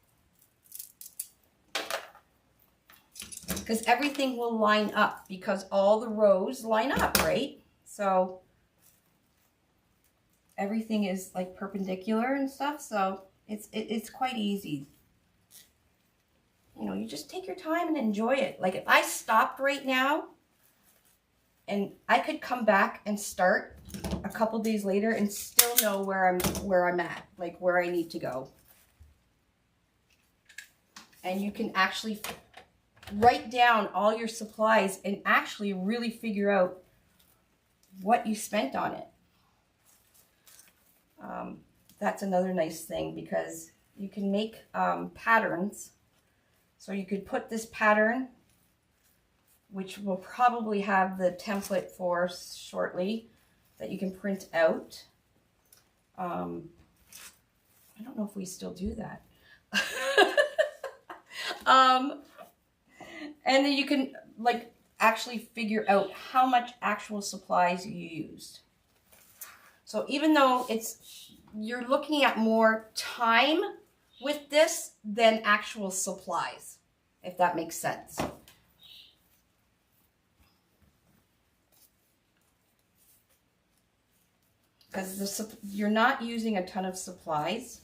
Because everything will line up because all the rows line up, right? So everything is like perpendicular and stuff, so it's quite easy. You know, you just take your time and enjoy it. Like if I stopped right now, and I could come back and start a couple days later and still know where I'm at, like where I need to go. And you can actually write down all your supplies and actually really figure out what you spent on it. That's another nice thing because you can make patterns. So you could put this pattern, which we'll probably have the template for shortly, that you can print out. I don't know if we still do that. And then you can like actually figure out how much actual supplies you used. So even though you're looking at more time with this than actual supplies, if that makes sense. Because you're not using a ton of supplies,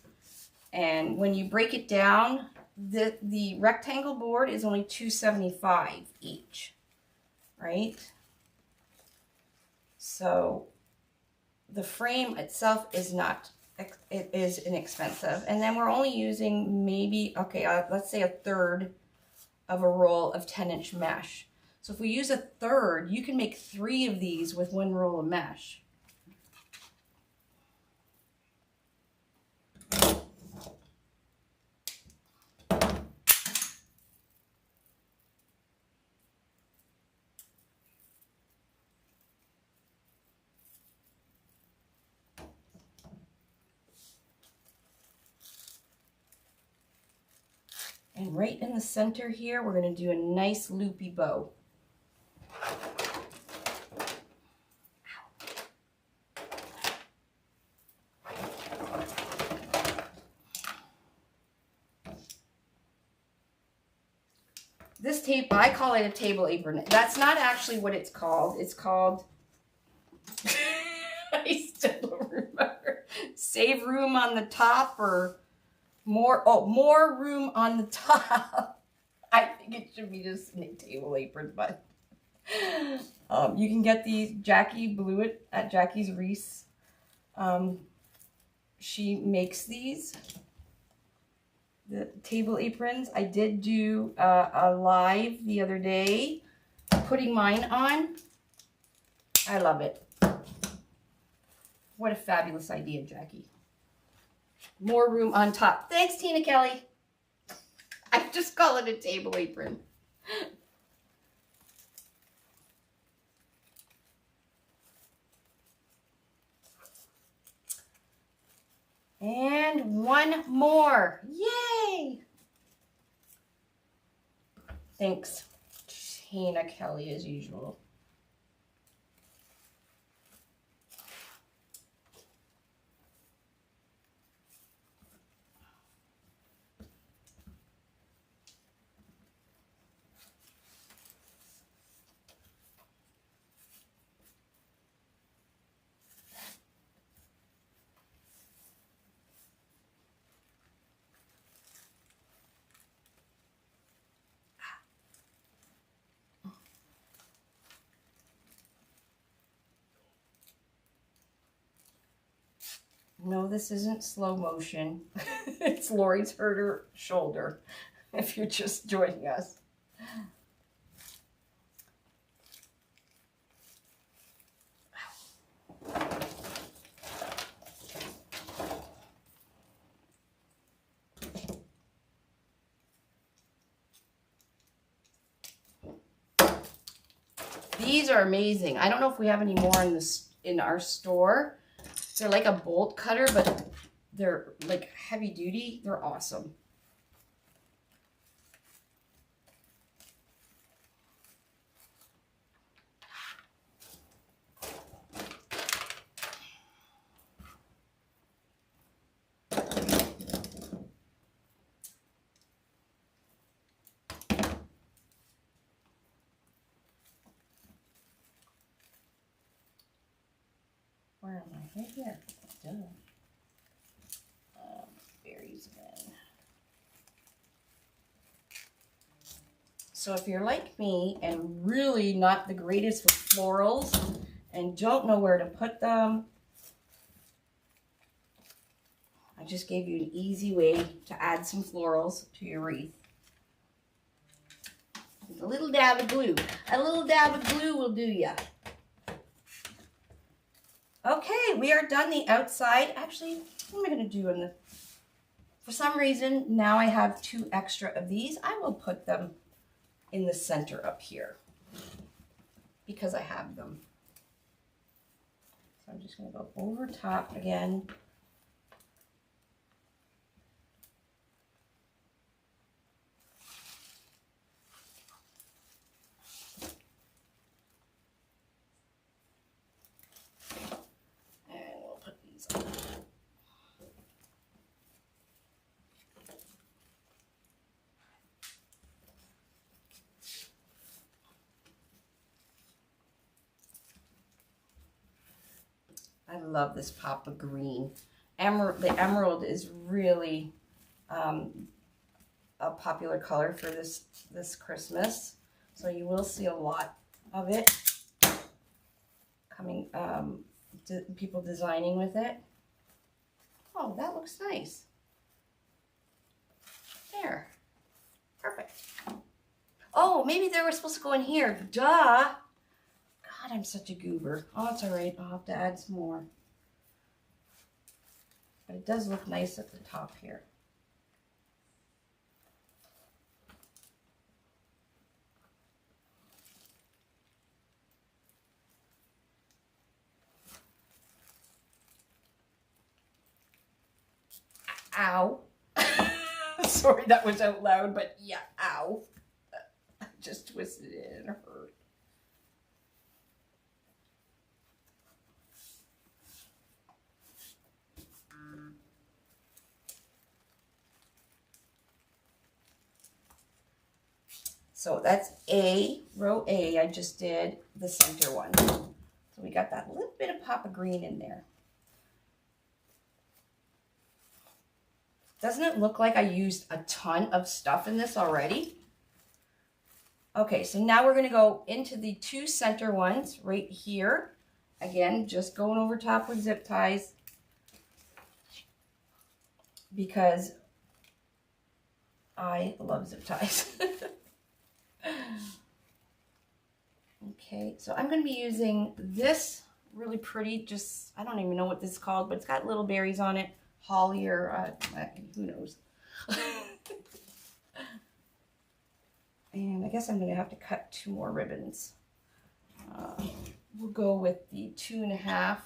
and when you break it down, the rectangle board is only $2.75 each, right? So the frame itself is not, it is inexpensive, and then we're only using maybe, okay, let's say a third of a roll of 10-inch mesh. So if we use a third, you can make 3 of these with 1 roll of mesh. And right in the center here, we're going to do a nice loopy bow. This tape, I call it a table apron. That's not actually what it's called. It's called, I still don't remember, save room on the top or more room on the top. I think it should be just a table apron, but you can get these. Jackie blew it at Jackie's Wreath. She makes these. the table aprons. I did do a live the other day, putting mine on. I love it. What a fabulous idea, Jackie. More room on top. Thanks, Tina Kelly. I just call it a table apron. And one more. Yay! Thanks, Tina Kelly, as usual. No, this isn't slow motion. It's Lori's hurt her shoulder, if you're just joining us. These are amazing. I don't know if we have any more in our store. They're like a bolt cutter, but they're like heavy duty. They're awesome. Where am I? Right here. Duh. Berries again. So if you're like me and really not the greatest with florals and don't know where to put them, I just gave you an easy way to add some florals to your wreath. With a little dab of glue. A little dab of glue will do ya. Okay, we are done the outside. Actually, what am I going to do in the... For some reason, now I have 2 extra of these. I will put them in the center up here because I have them. So I'm just going to go over top again. I love this pop of green. The emerald is really a popular color for this Christmas. So you will see a lot of it coming, people designing with it. Oh, that looks nice. There. Perfect. Oh, maybe they were supposed to go in here. Duh. God, I'm such a goober. Oh, it's all right. I'll have to add some more. But it does look nice at the top here. Ow. Sorry, that was out loud, but yeah, ow. I just twisted it and it hurt. So that's row A, I just did the center one. So we got that little bit of pop of green in there. Doesn't it look like I used a ton of stuff in this already? Okay, so now we're gonna go into the 2 center ones right here. Again, just going over top with zip ties because I love zip ties. Okay, so I'm going to be using this really pretty, just, I don't even know what this is called, but it's got little berries on it. Holly or, who knows. And I guess I'm going to have to cut 2 more ribbons. We'll go with the 2.5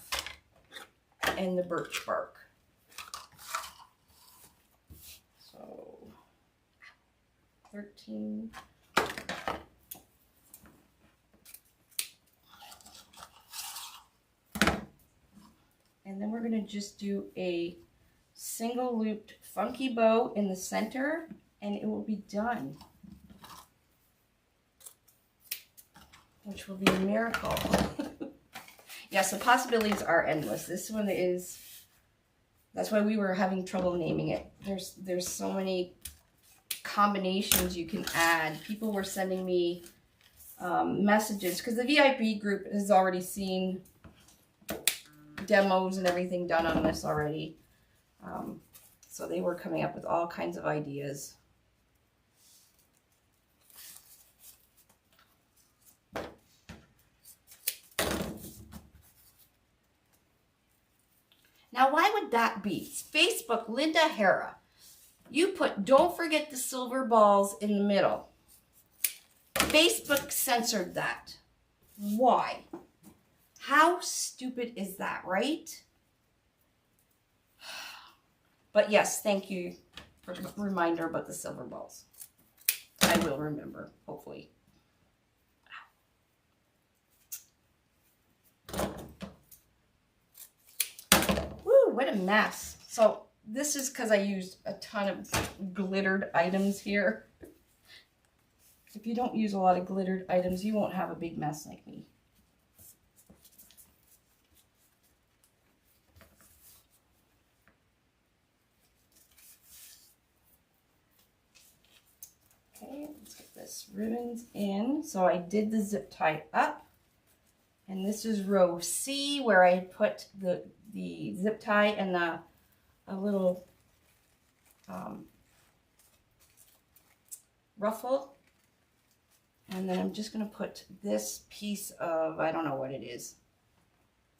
and the birch bark. So 13. And then we're going to just do a single looped funky bow in the center, and it will be done. Which will be a miracle. Yes, the possibilities are endless. This one is, that's why we were having trouble naming it. There's so many combinations you can add. People were sending me messages, because the VIP group has already seen demos and everything done on this already. So they were coming up with all kinds of ideas. Now, why would that be? Facebook, Linda Hera. You put, don't forget the silver balls in the middle. Facebook censored that. Why? How stupid is that, right? But yes, thank you for the reminder about the silver balls. I will remember, hopefully. Woo, what a mess. So this is because I used a ton of glittered items here. If you don't use a lot of glittered items, you won't have a big mess like me. Okay, let's get this ribbons in. So I did the zip tie up, and this is row C where I put the zip tie and a little ruffle. And then I'm just going to put this piece of, I don't know what it is.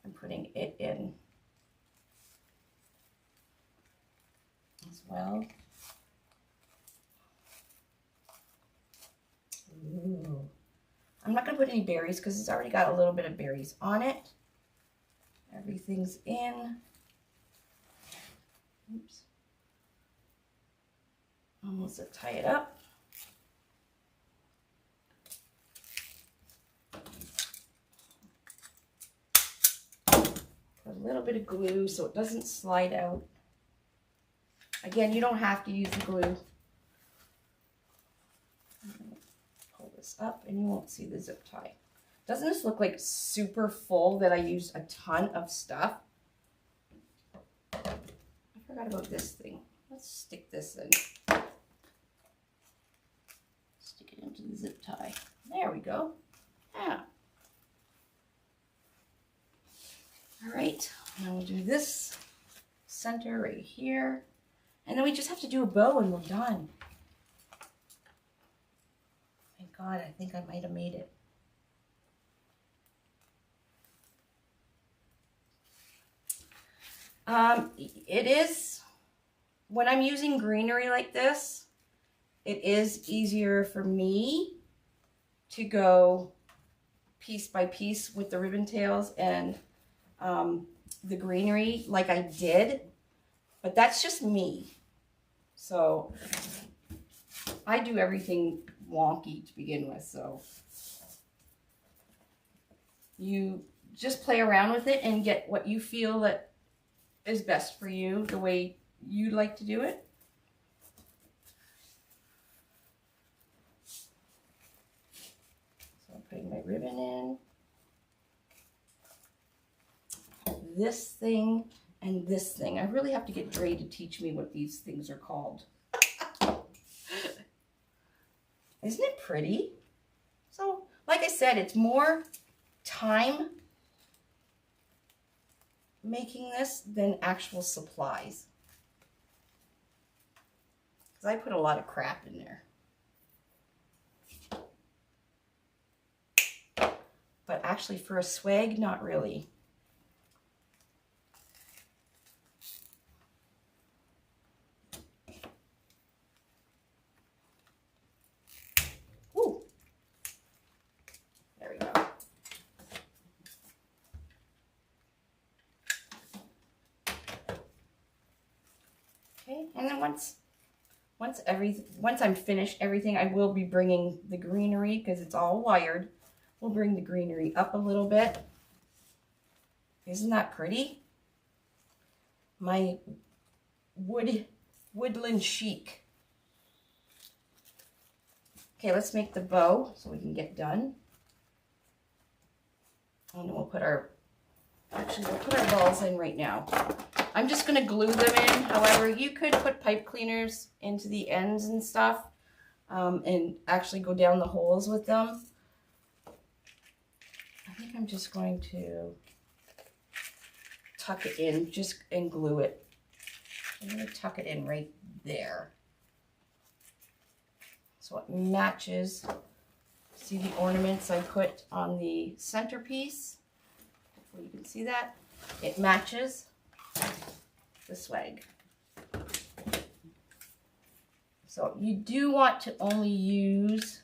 I'm putting it in as well. Ooh. I'm not going to put any berries because it's already got a little bit of berries on it. Everything's in. Oops. Almost tie it up. Put a little bit of glue so it doesn't slide out. Again, you don't have to use the glue. Pull this up and you won't see the zip tie. Doesn't this look like super full that I used a ton of stuff? I forgot about this thing. Let's stick this in. Stick it into the zip tie. There we go. Yeah. All right, now we'll do this center right here. And then we just have to do a bow and we're done. Thank God, I think I might have made it. It is, when I'm using greenery like this, it is easier for me to go piece by piece with the ribbon tails and the greenery like I did, but that's just me. So I do everything wonky to begin with, so you just play around with it and get what you feel that is best for you, the way you like to do it. So I'm putting my ribbon in. This thing and this thing. I really have to get Dre to teach me what these things are called. Isn't it pretty? So, like I said, it's more time making this than actual supplies. because I put a lot of crap in there. But actually for a swag, not really. Woo. There we go. Okay, and then once I'm finished everything, I will be bringing the greenery, because it's all wired. We'll bring the greenery up a little bit. Isn't that pretty? My woodland chic. Okay, let's make the bow so we can get done. And then we'll put our balls in right now. I'm just going to glue them in. However, you could put pipe cleaners into the ends and stuff, and actually go down the holes with them. I think I'm just going to tuck it in and glue it. I'm going to tuck it in right there, so it matches. See the ornaments I put on the centerpiece? Hopefully you can see that. It matches the swag. So you do want to only use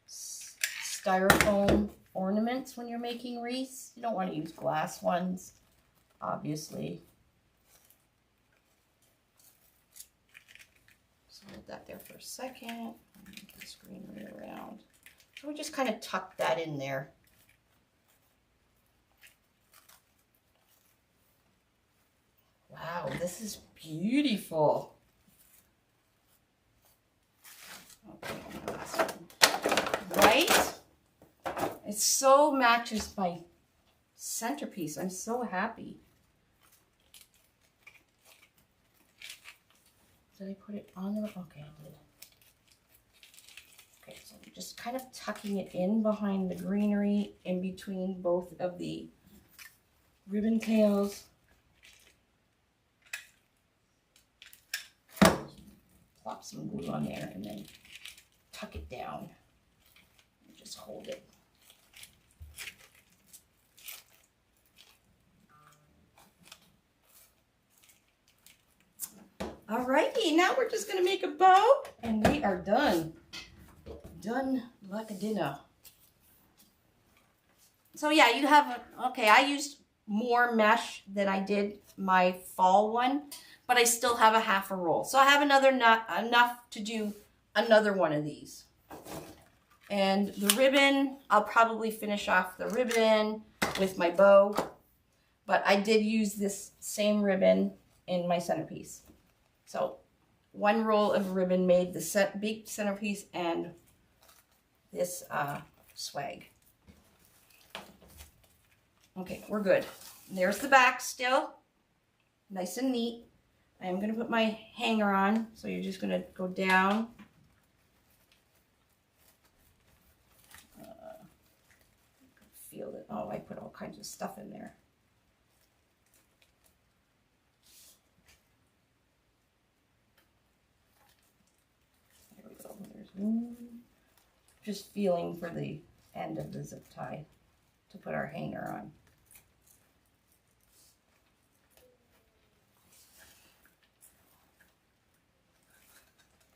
styrofoam ornaments when you're making wreaths. You don't want to use glass ones, obviously. So hold that there for a second. Move the greenery around. So we just kind of tuck that in there. Wow, this is beautiful. Okay, last one. Right? It so matches my centerpiece. I'm so happy. Did I put it on there? Okay, I did. Okay, so I'm just kind of tucking it in behind the greenery, in between both of the ribbon tails. Plop some glue on there and then tuck it down. And just hold it. Alrighty, now we're just gonna make a bow and we are done. Done like a dinner. So yeah, you have, okay, I used more mesh than I did my fall one, but I still have a half a roll. So I have enough to do another one of these. And the ribbon, I'll probably finish off the ribbon with my bow, but I did use this same ribbon in my centerpiece. So one roll of ribbon made the big centerpiece and this swag. Okay, we're good. There's the back still, nice and neat. I am going to put my hanger on, so you're just going to go down. Feel it. Oh, I put all kinds of stuff in there. There we go. There's one. Just feeling for the end of the zip tie to put our hanger on.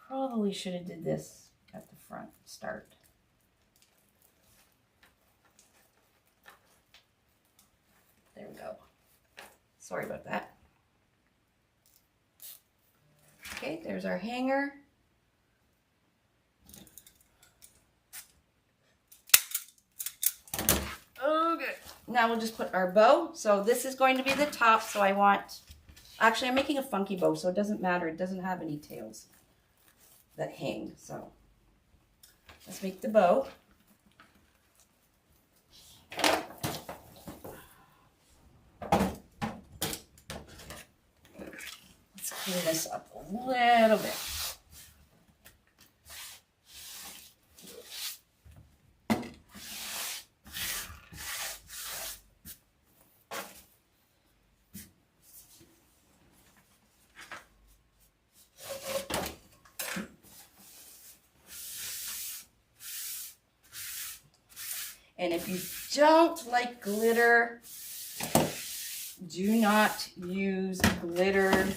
Probably should have did this at the front start. There we go. Sorry about that. Okay, there's our hanger. Okay, now we'll just put our bow. So this is going to be the top, so I want, actually I'm making a funky bow, so it doesn't matter. It doesn't have any tails that hang. So let's make the bow. Let's clean this up a little bit. And if you don't like glitter, do not use glittered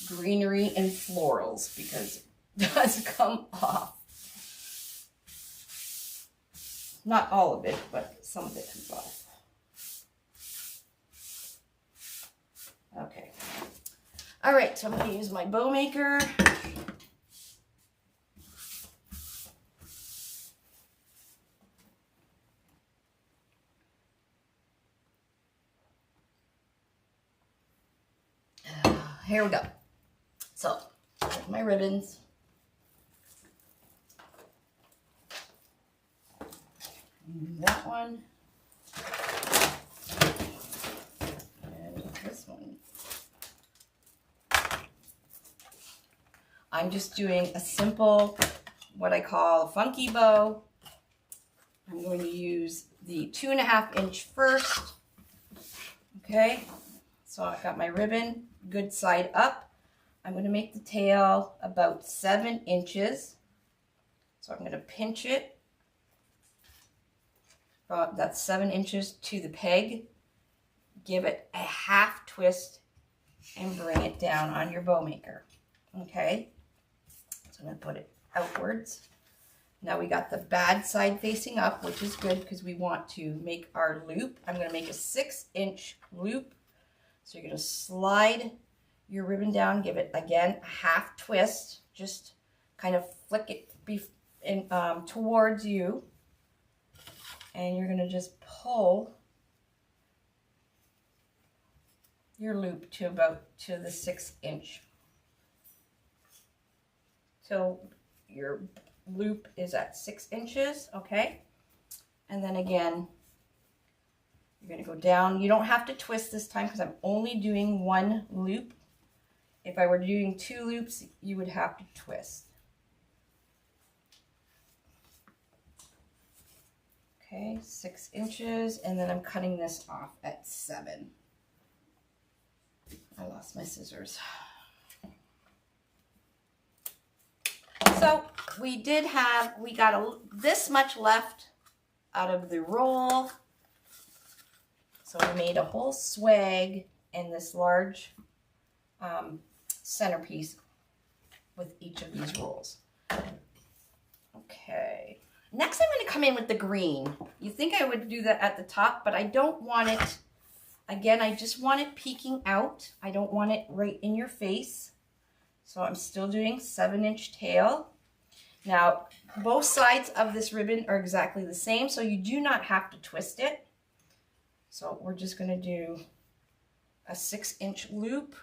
greenery and florals because it does come off. Not all of it, but some of it comes off. Okay. All right, so I'm going to use my bow maker. Here we go. So, my ribbons. That one. And this one. I'm just doing a simple, what I call a funky bow. I'm going to use the 2.5 inch first. Okay, so I've got my ribbon, good side up. I'm going to make the tail about 7 inches. So I'm going to pinch it. That's 7 inches to the peg. Give it a half twist and bring it down on your bow maker. Okay, so I'm going to put it outwards. Now we got the bad side facing up, which is good because we want to make our loop. I'm going to make a 6-inch loop. So you're going to slide your ribbon down, give it again a half twist, just kind of flick it towards you. And you're going to just pull your loop to the 6-inch. So your loop is at 6 inches, okay? And then again, you're going to go down. You don't have to twist this time because I'm only doing 1 loop. If I were doing 2 loops, you would have to twist. Okay, 6 inches, and then I'm cutting this off at 7. I lost my scissors. So we got this much left out of the roll. So we made a whole swag in this large centerpiece with each of these rolls. Okay. Next I'm going to come in with the green. You think I would do that at the top, but I don't want it, again, I just want it peeking out. I don't want it right in your face. So I'm still doing 7-inch tail. Now, both sides of this ribbon are exactly the same, so you do not have to twist it. So we're just going to do a 6-inch loop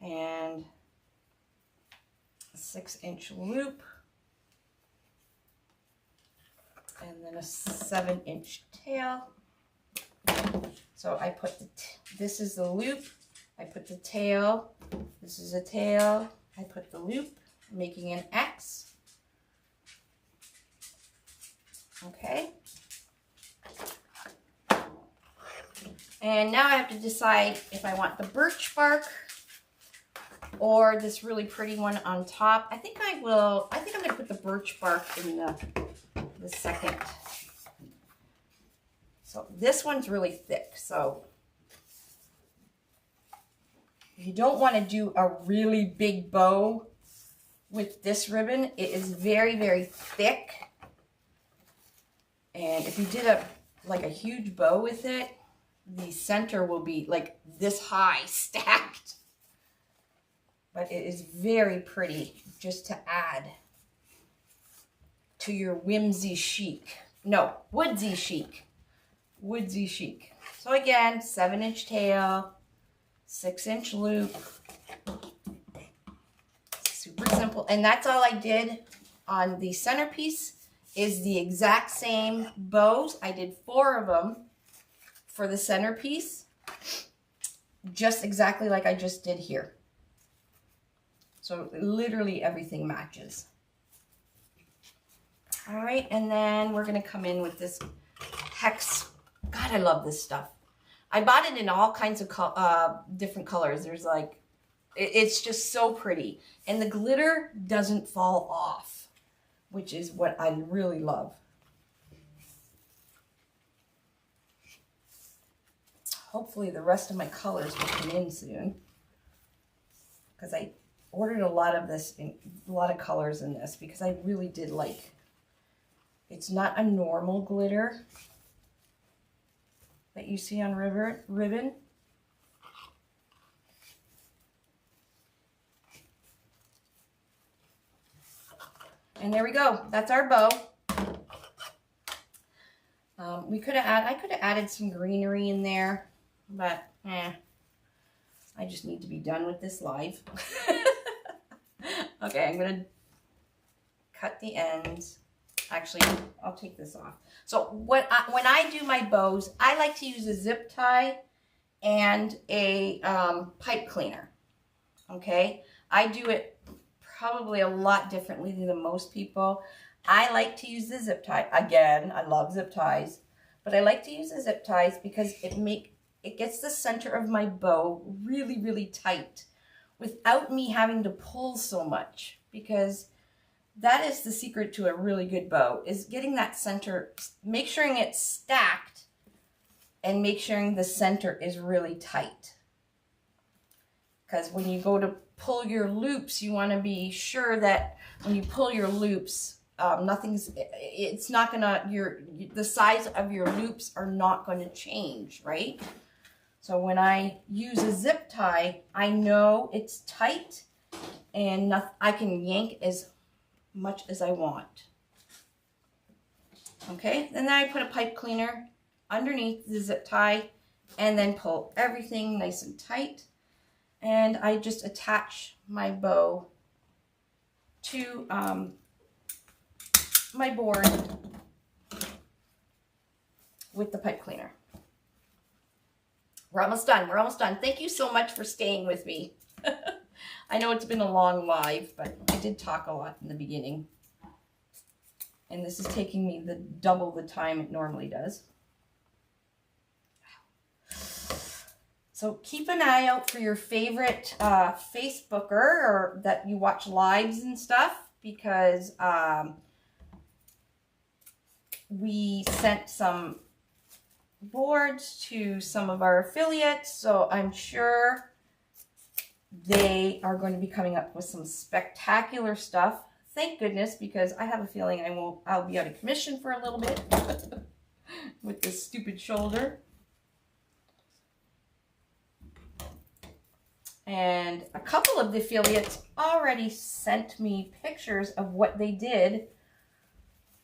and a 6-inch loop. And then a 7-inch tail. So I put this is the loop, I put the tail, this is a tail, I put the loop, making an X. Okay. And now I have to decide if I want the birch bark or this really pretty one on top. I think I'm going to put the birch bark in the second. So this one's really thick, so you don't want to do a really big bow with this ribbon. It is very, very thick. And if you did a huge bow with it, the center will be like this high stacked. But it is very pretty just to add to your whimsy chic. No, woodsy chic. Woodsy chic. So again, 7-inch tail, 6-inch loop. Super simple. And that's all I did on the centerpiece is the exact same bows. I did 4 of them for the centerpiece. Just exactly like I just did here. So literally everything matches. All right, and then we're going to come in with this Hex. God, I love this stuff. I bought it in all kinds of different colors. There's like, it's just so pretty. And the glitter doesn't fall off, which is what I really love. hopefully the rest of my colors will come in soon, because I ordered a lot of this, a lot of colors in this, because I really did like. It's not a normal glitter that you see on ribbon. And there we go. That's our bow. I could have added some greenery in there, but I just need to be done with this live. Okay, I'm gonna cut the ends. Actually, I'll take this off. So when I do my bows, I like to use a zip tie and a pipe cleaner. Okay, I do it probably a lot differently than most people. I like to use the zip tie. Again, I love zip ties, but I like to use the zip ties because it gets the center of my bow really, really tight without me having to pull so much, because that is the secret to a really good bow, is getting that center, make sure it's stacked and make sure the center is really tight. Because when you go to pull your loops, you want to be sure that when you pull your loops, it's not gonna, the size of your loops are not going to change, right? So when I use a zip tie, I know it's tight and I can yank as much as I want. Okay, and then I put a pipe cleaner underneath the zip tie and then pull everything nice and tight. And I just attach my bow to my board with the pipe cleaner. We're almost done. We're almost done. Thank you so much for staying with me. I know it's been a long live, but I did talk a lot in the beginning. And this is taking me double the time it normally does. So keep an eye out for your favorite Facebooker or that you watch lives and stuff, because we sent some boards to some of our affiliates, so I'm sure they are going to be coming up with some spectacular stuff. Thank goodness, because I have a feeling I'll be out of commission for a little bit with this stupid shoulder. And a couple of the affiliates already sent me pictures of what they did.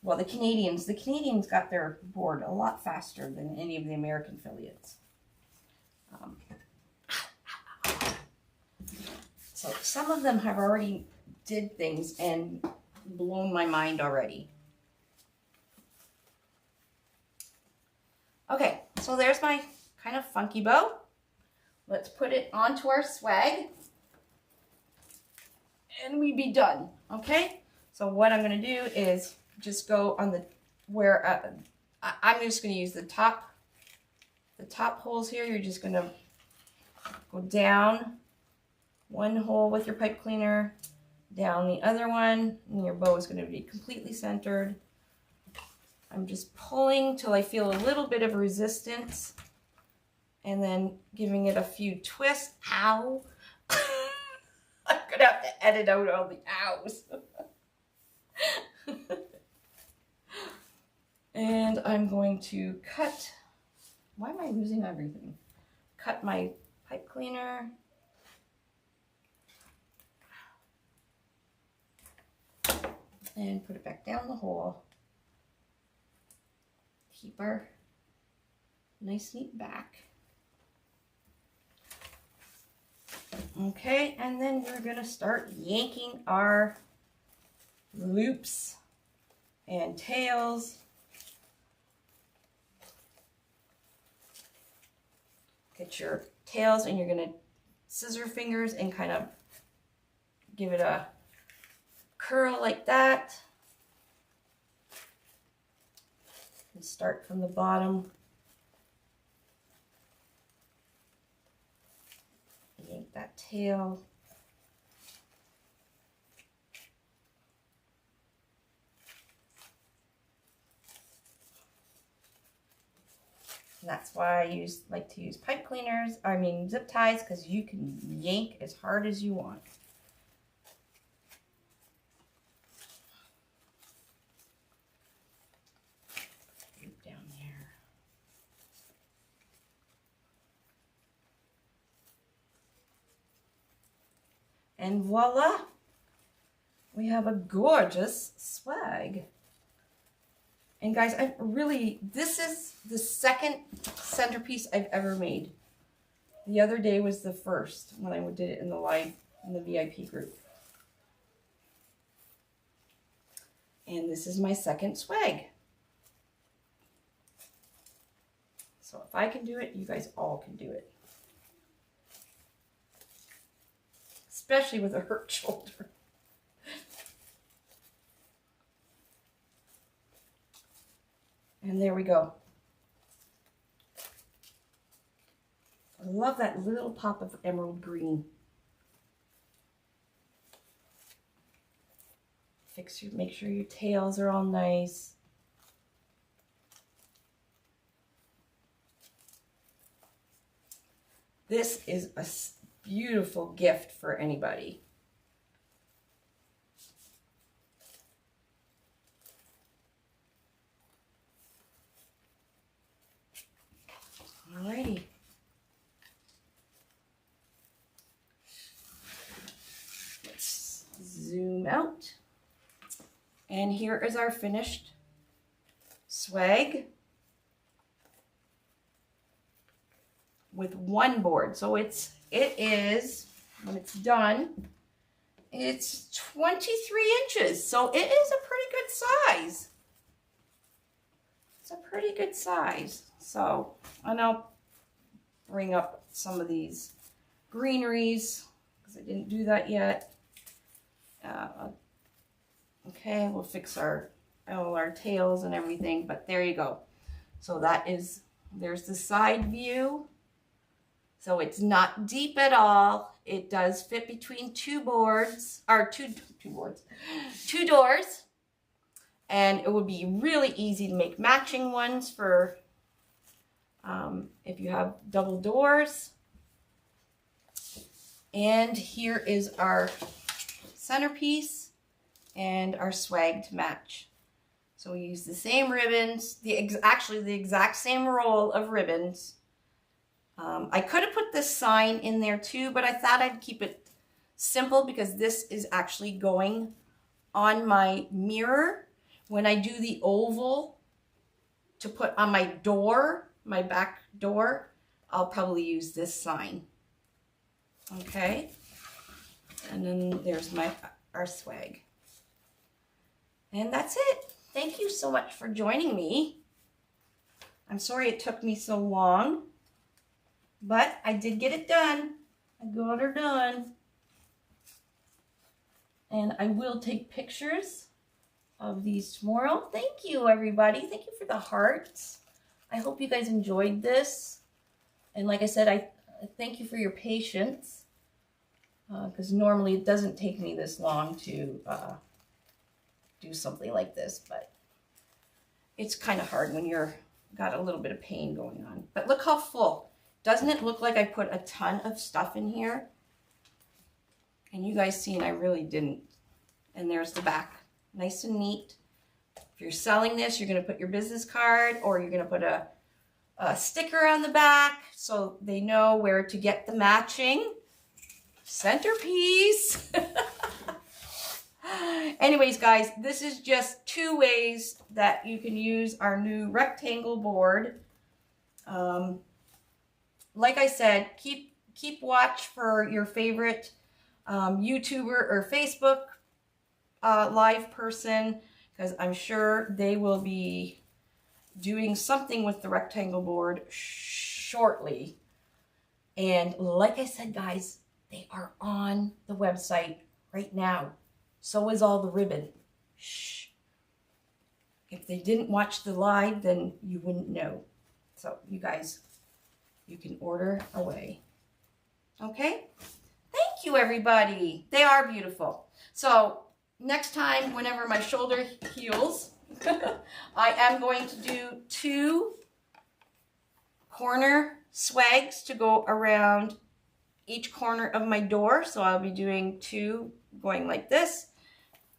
Well, the Canadians got their board a lot faster than any of the American affiliates. So some of them have already did things and blown my mind already. Okay, so there's my kind of funky bow. Let's put it onto our swag and we be done. Okay, so what I'm going to do is just go on the I'm just going to use the top holes here. You're just going to go down one hole with your pipe cleaner, down the other one, and your bow is going to be completely centered. I'm just pulling till I feel a little bit of resistance, and then giving it a few twists. Ow! I'm going to have to edit out all the ows. And I'm going to cut, why am I losing everything? Cut my pipe cleaner. And put it back down the hole. Keep our nice neat back. Okay, and then we're going to start yanking our loops and tails. Get your tails and you're going to scissor fingers and kind of give it a curl like that. And start from the bottom. Yank that tail. And that's why I like to use pipe cleaners, zip ties, because you can yank as hard as you want. Down there. And voila, we have a gorgeous swag. And guys, this is the second centerpiece I've ever made. The other day was the first when I did it in the VIP group. And this is my second swag. So if I can do it, you guys all can do it. Especially with a hurt shoulder. And there we go. I love that little pop of emerald green. Make sure your tails are all nice. This is a beautiful gift for anybody. Alrighty. Let's zoom out. And here is our finished swag with one board. So it is, when it's done, it's 23 inches. So it is a pretty good size. It's a pretty good size. So, and I'll bring up some of these greeneries because I didn't do that yet. Okay, we'll fix all our tails and everything, but there you go. So there's the side view. So it's not deep at all. It does fit between two boards, or two doors. And it would be really easy to make matching ones for if you have double doors. And here is our centerpiece and our swag to match. So we use the same ribbons, actually the exact same roll of ribbons. I could have put this sign in there too, but I thought I'd keep it simple because this is actually going on my mirror. When I do the oval to put on my door, my back door, I'll probably use this sign. Okay. And then there's our swag. And that's it. Thank you so much for joining me. I'm sorry it took me so long, but I did get it done. I got her done. And I will take pictures of these tomorrow. Thank you, everybody. Thank you for the hearts. I hope you guys enjoyed this. And like I said, I thank you for your patience, because normally it doesn't take me this long to do something like this, but it's kind of hard when you're got a little bit of pain going on. But look how full. Doesn't it look like I put a ton of stuff in here? And you guys seen I really didn't. And there's the back. Nice and neat. If you're selling this, you're going to put your business card, or you're going to put a sticker on the back so they know where to get the matching centerpiece. Anyways, guys, this is just 2 ways that you can use our new rectangle board. Like I said, keep watch for your favorite YouTuber or Facebook live person, because I'm sure they will be doing something with the rectangle board shortly. And like I said, guys, they are on the website right now. So is all the ribbon. Shh. If they didn't watch the live, then you wouldn't know. So you guys, you can order away. Okay? Thank you, everybody. They are beautiful. So next time, whenever my shoulder heals, I am going to do 2 corner swags to go around each corner of my door. So I'll be doing 2 going like this,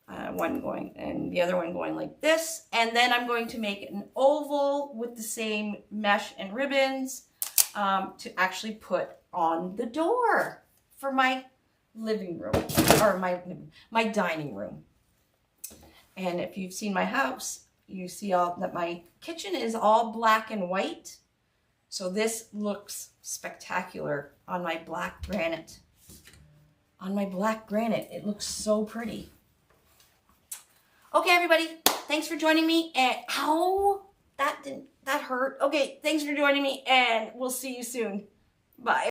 one going and the other one going like this. And then I'm going to make an oval with the same mesh and ribbons to actually put on the door for my living room, or my dining room. And if you've seen my house, you see that my kitchen is all black and white. So this looks spectacular on my black granite. On my black granite, it looks so pretty. Okay, everybody, thanks for joining me. And that hurt. Okay, thanks for joining me, and we'll see you soon. Bye.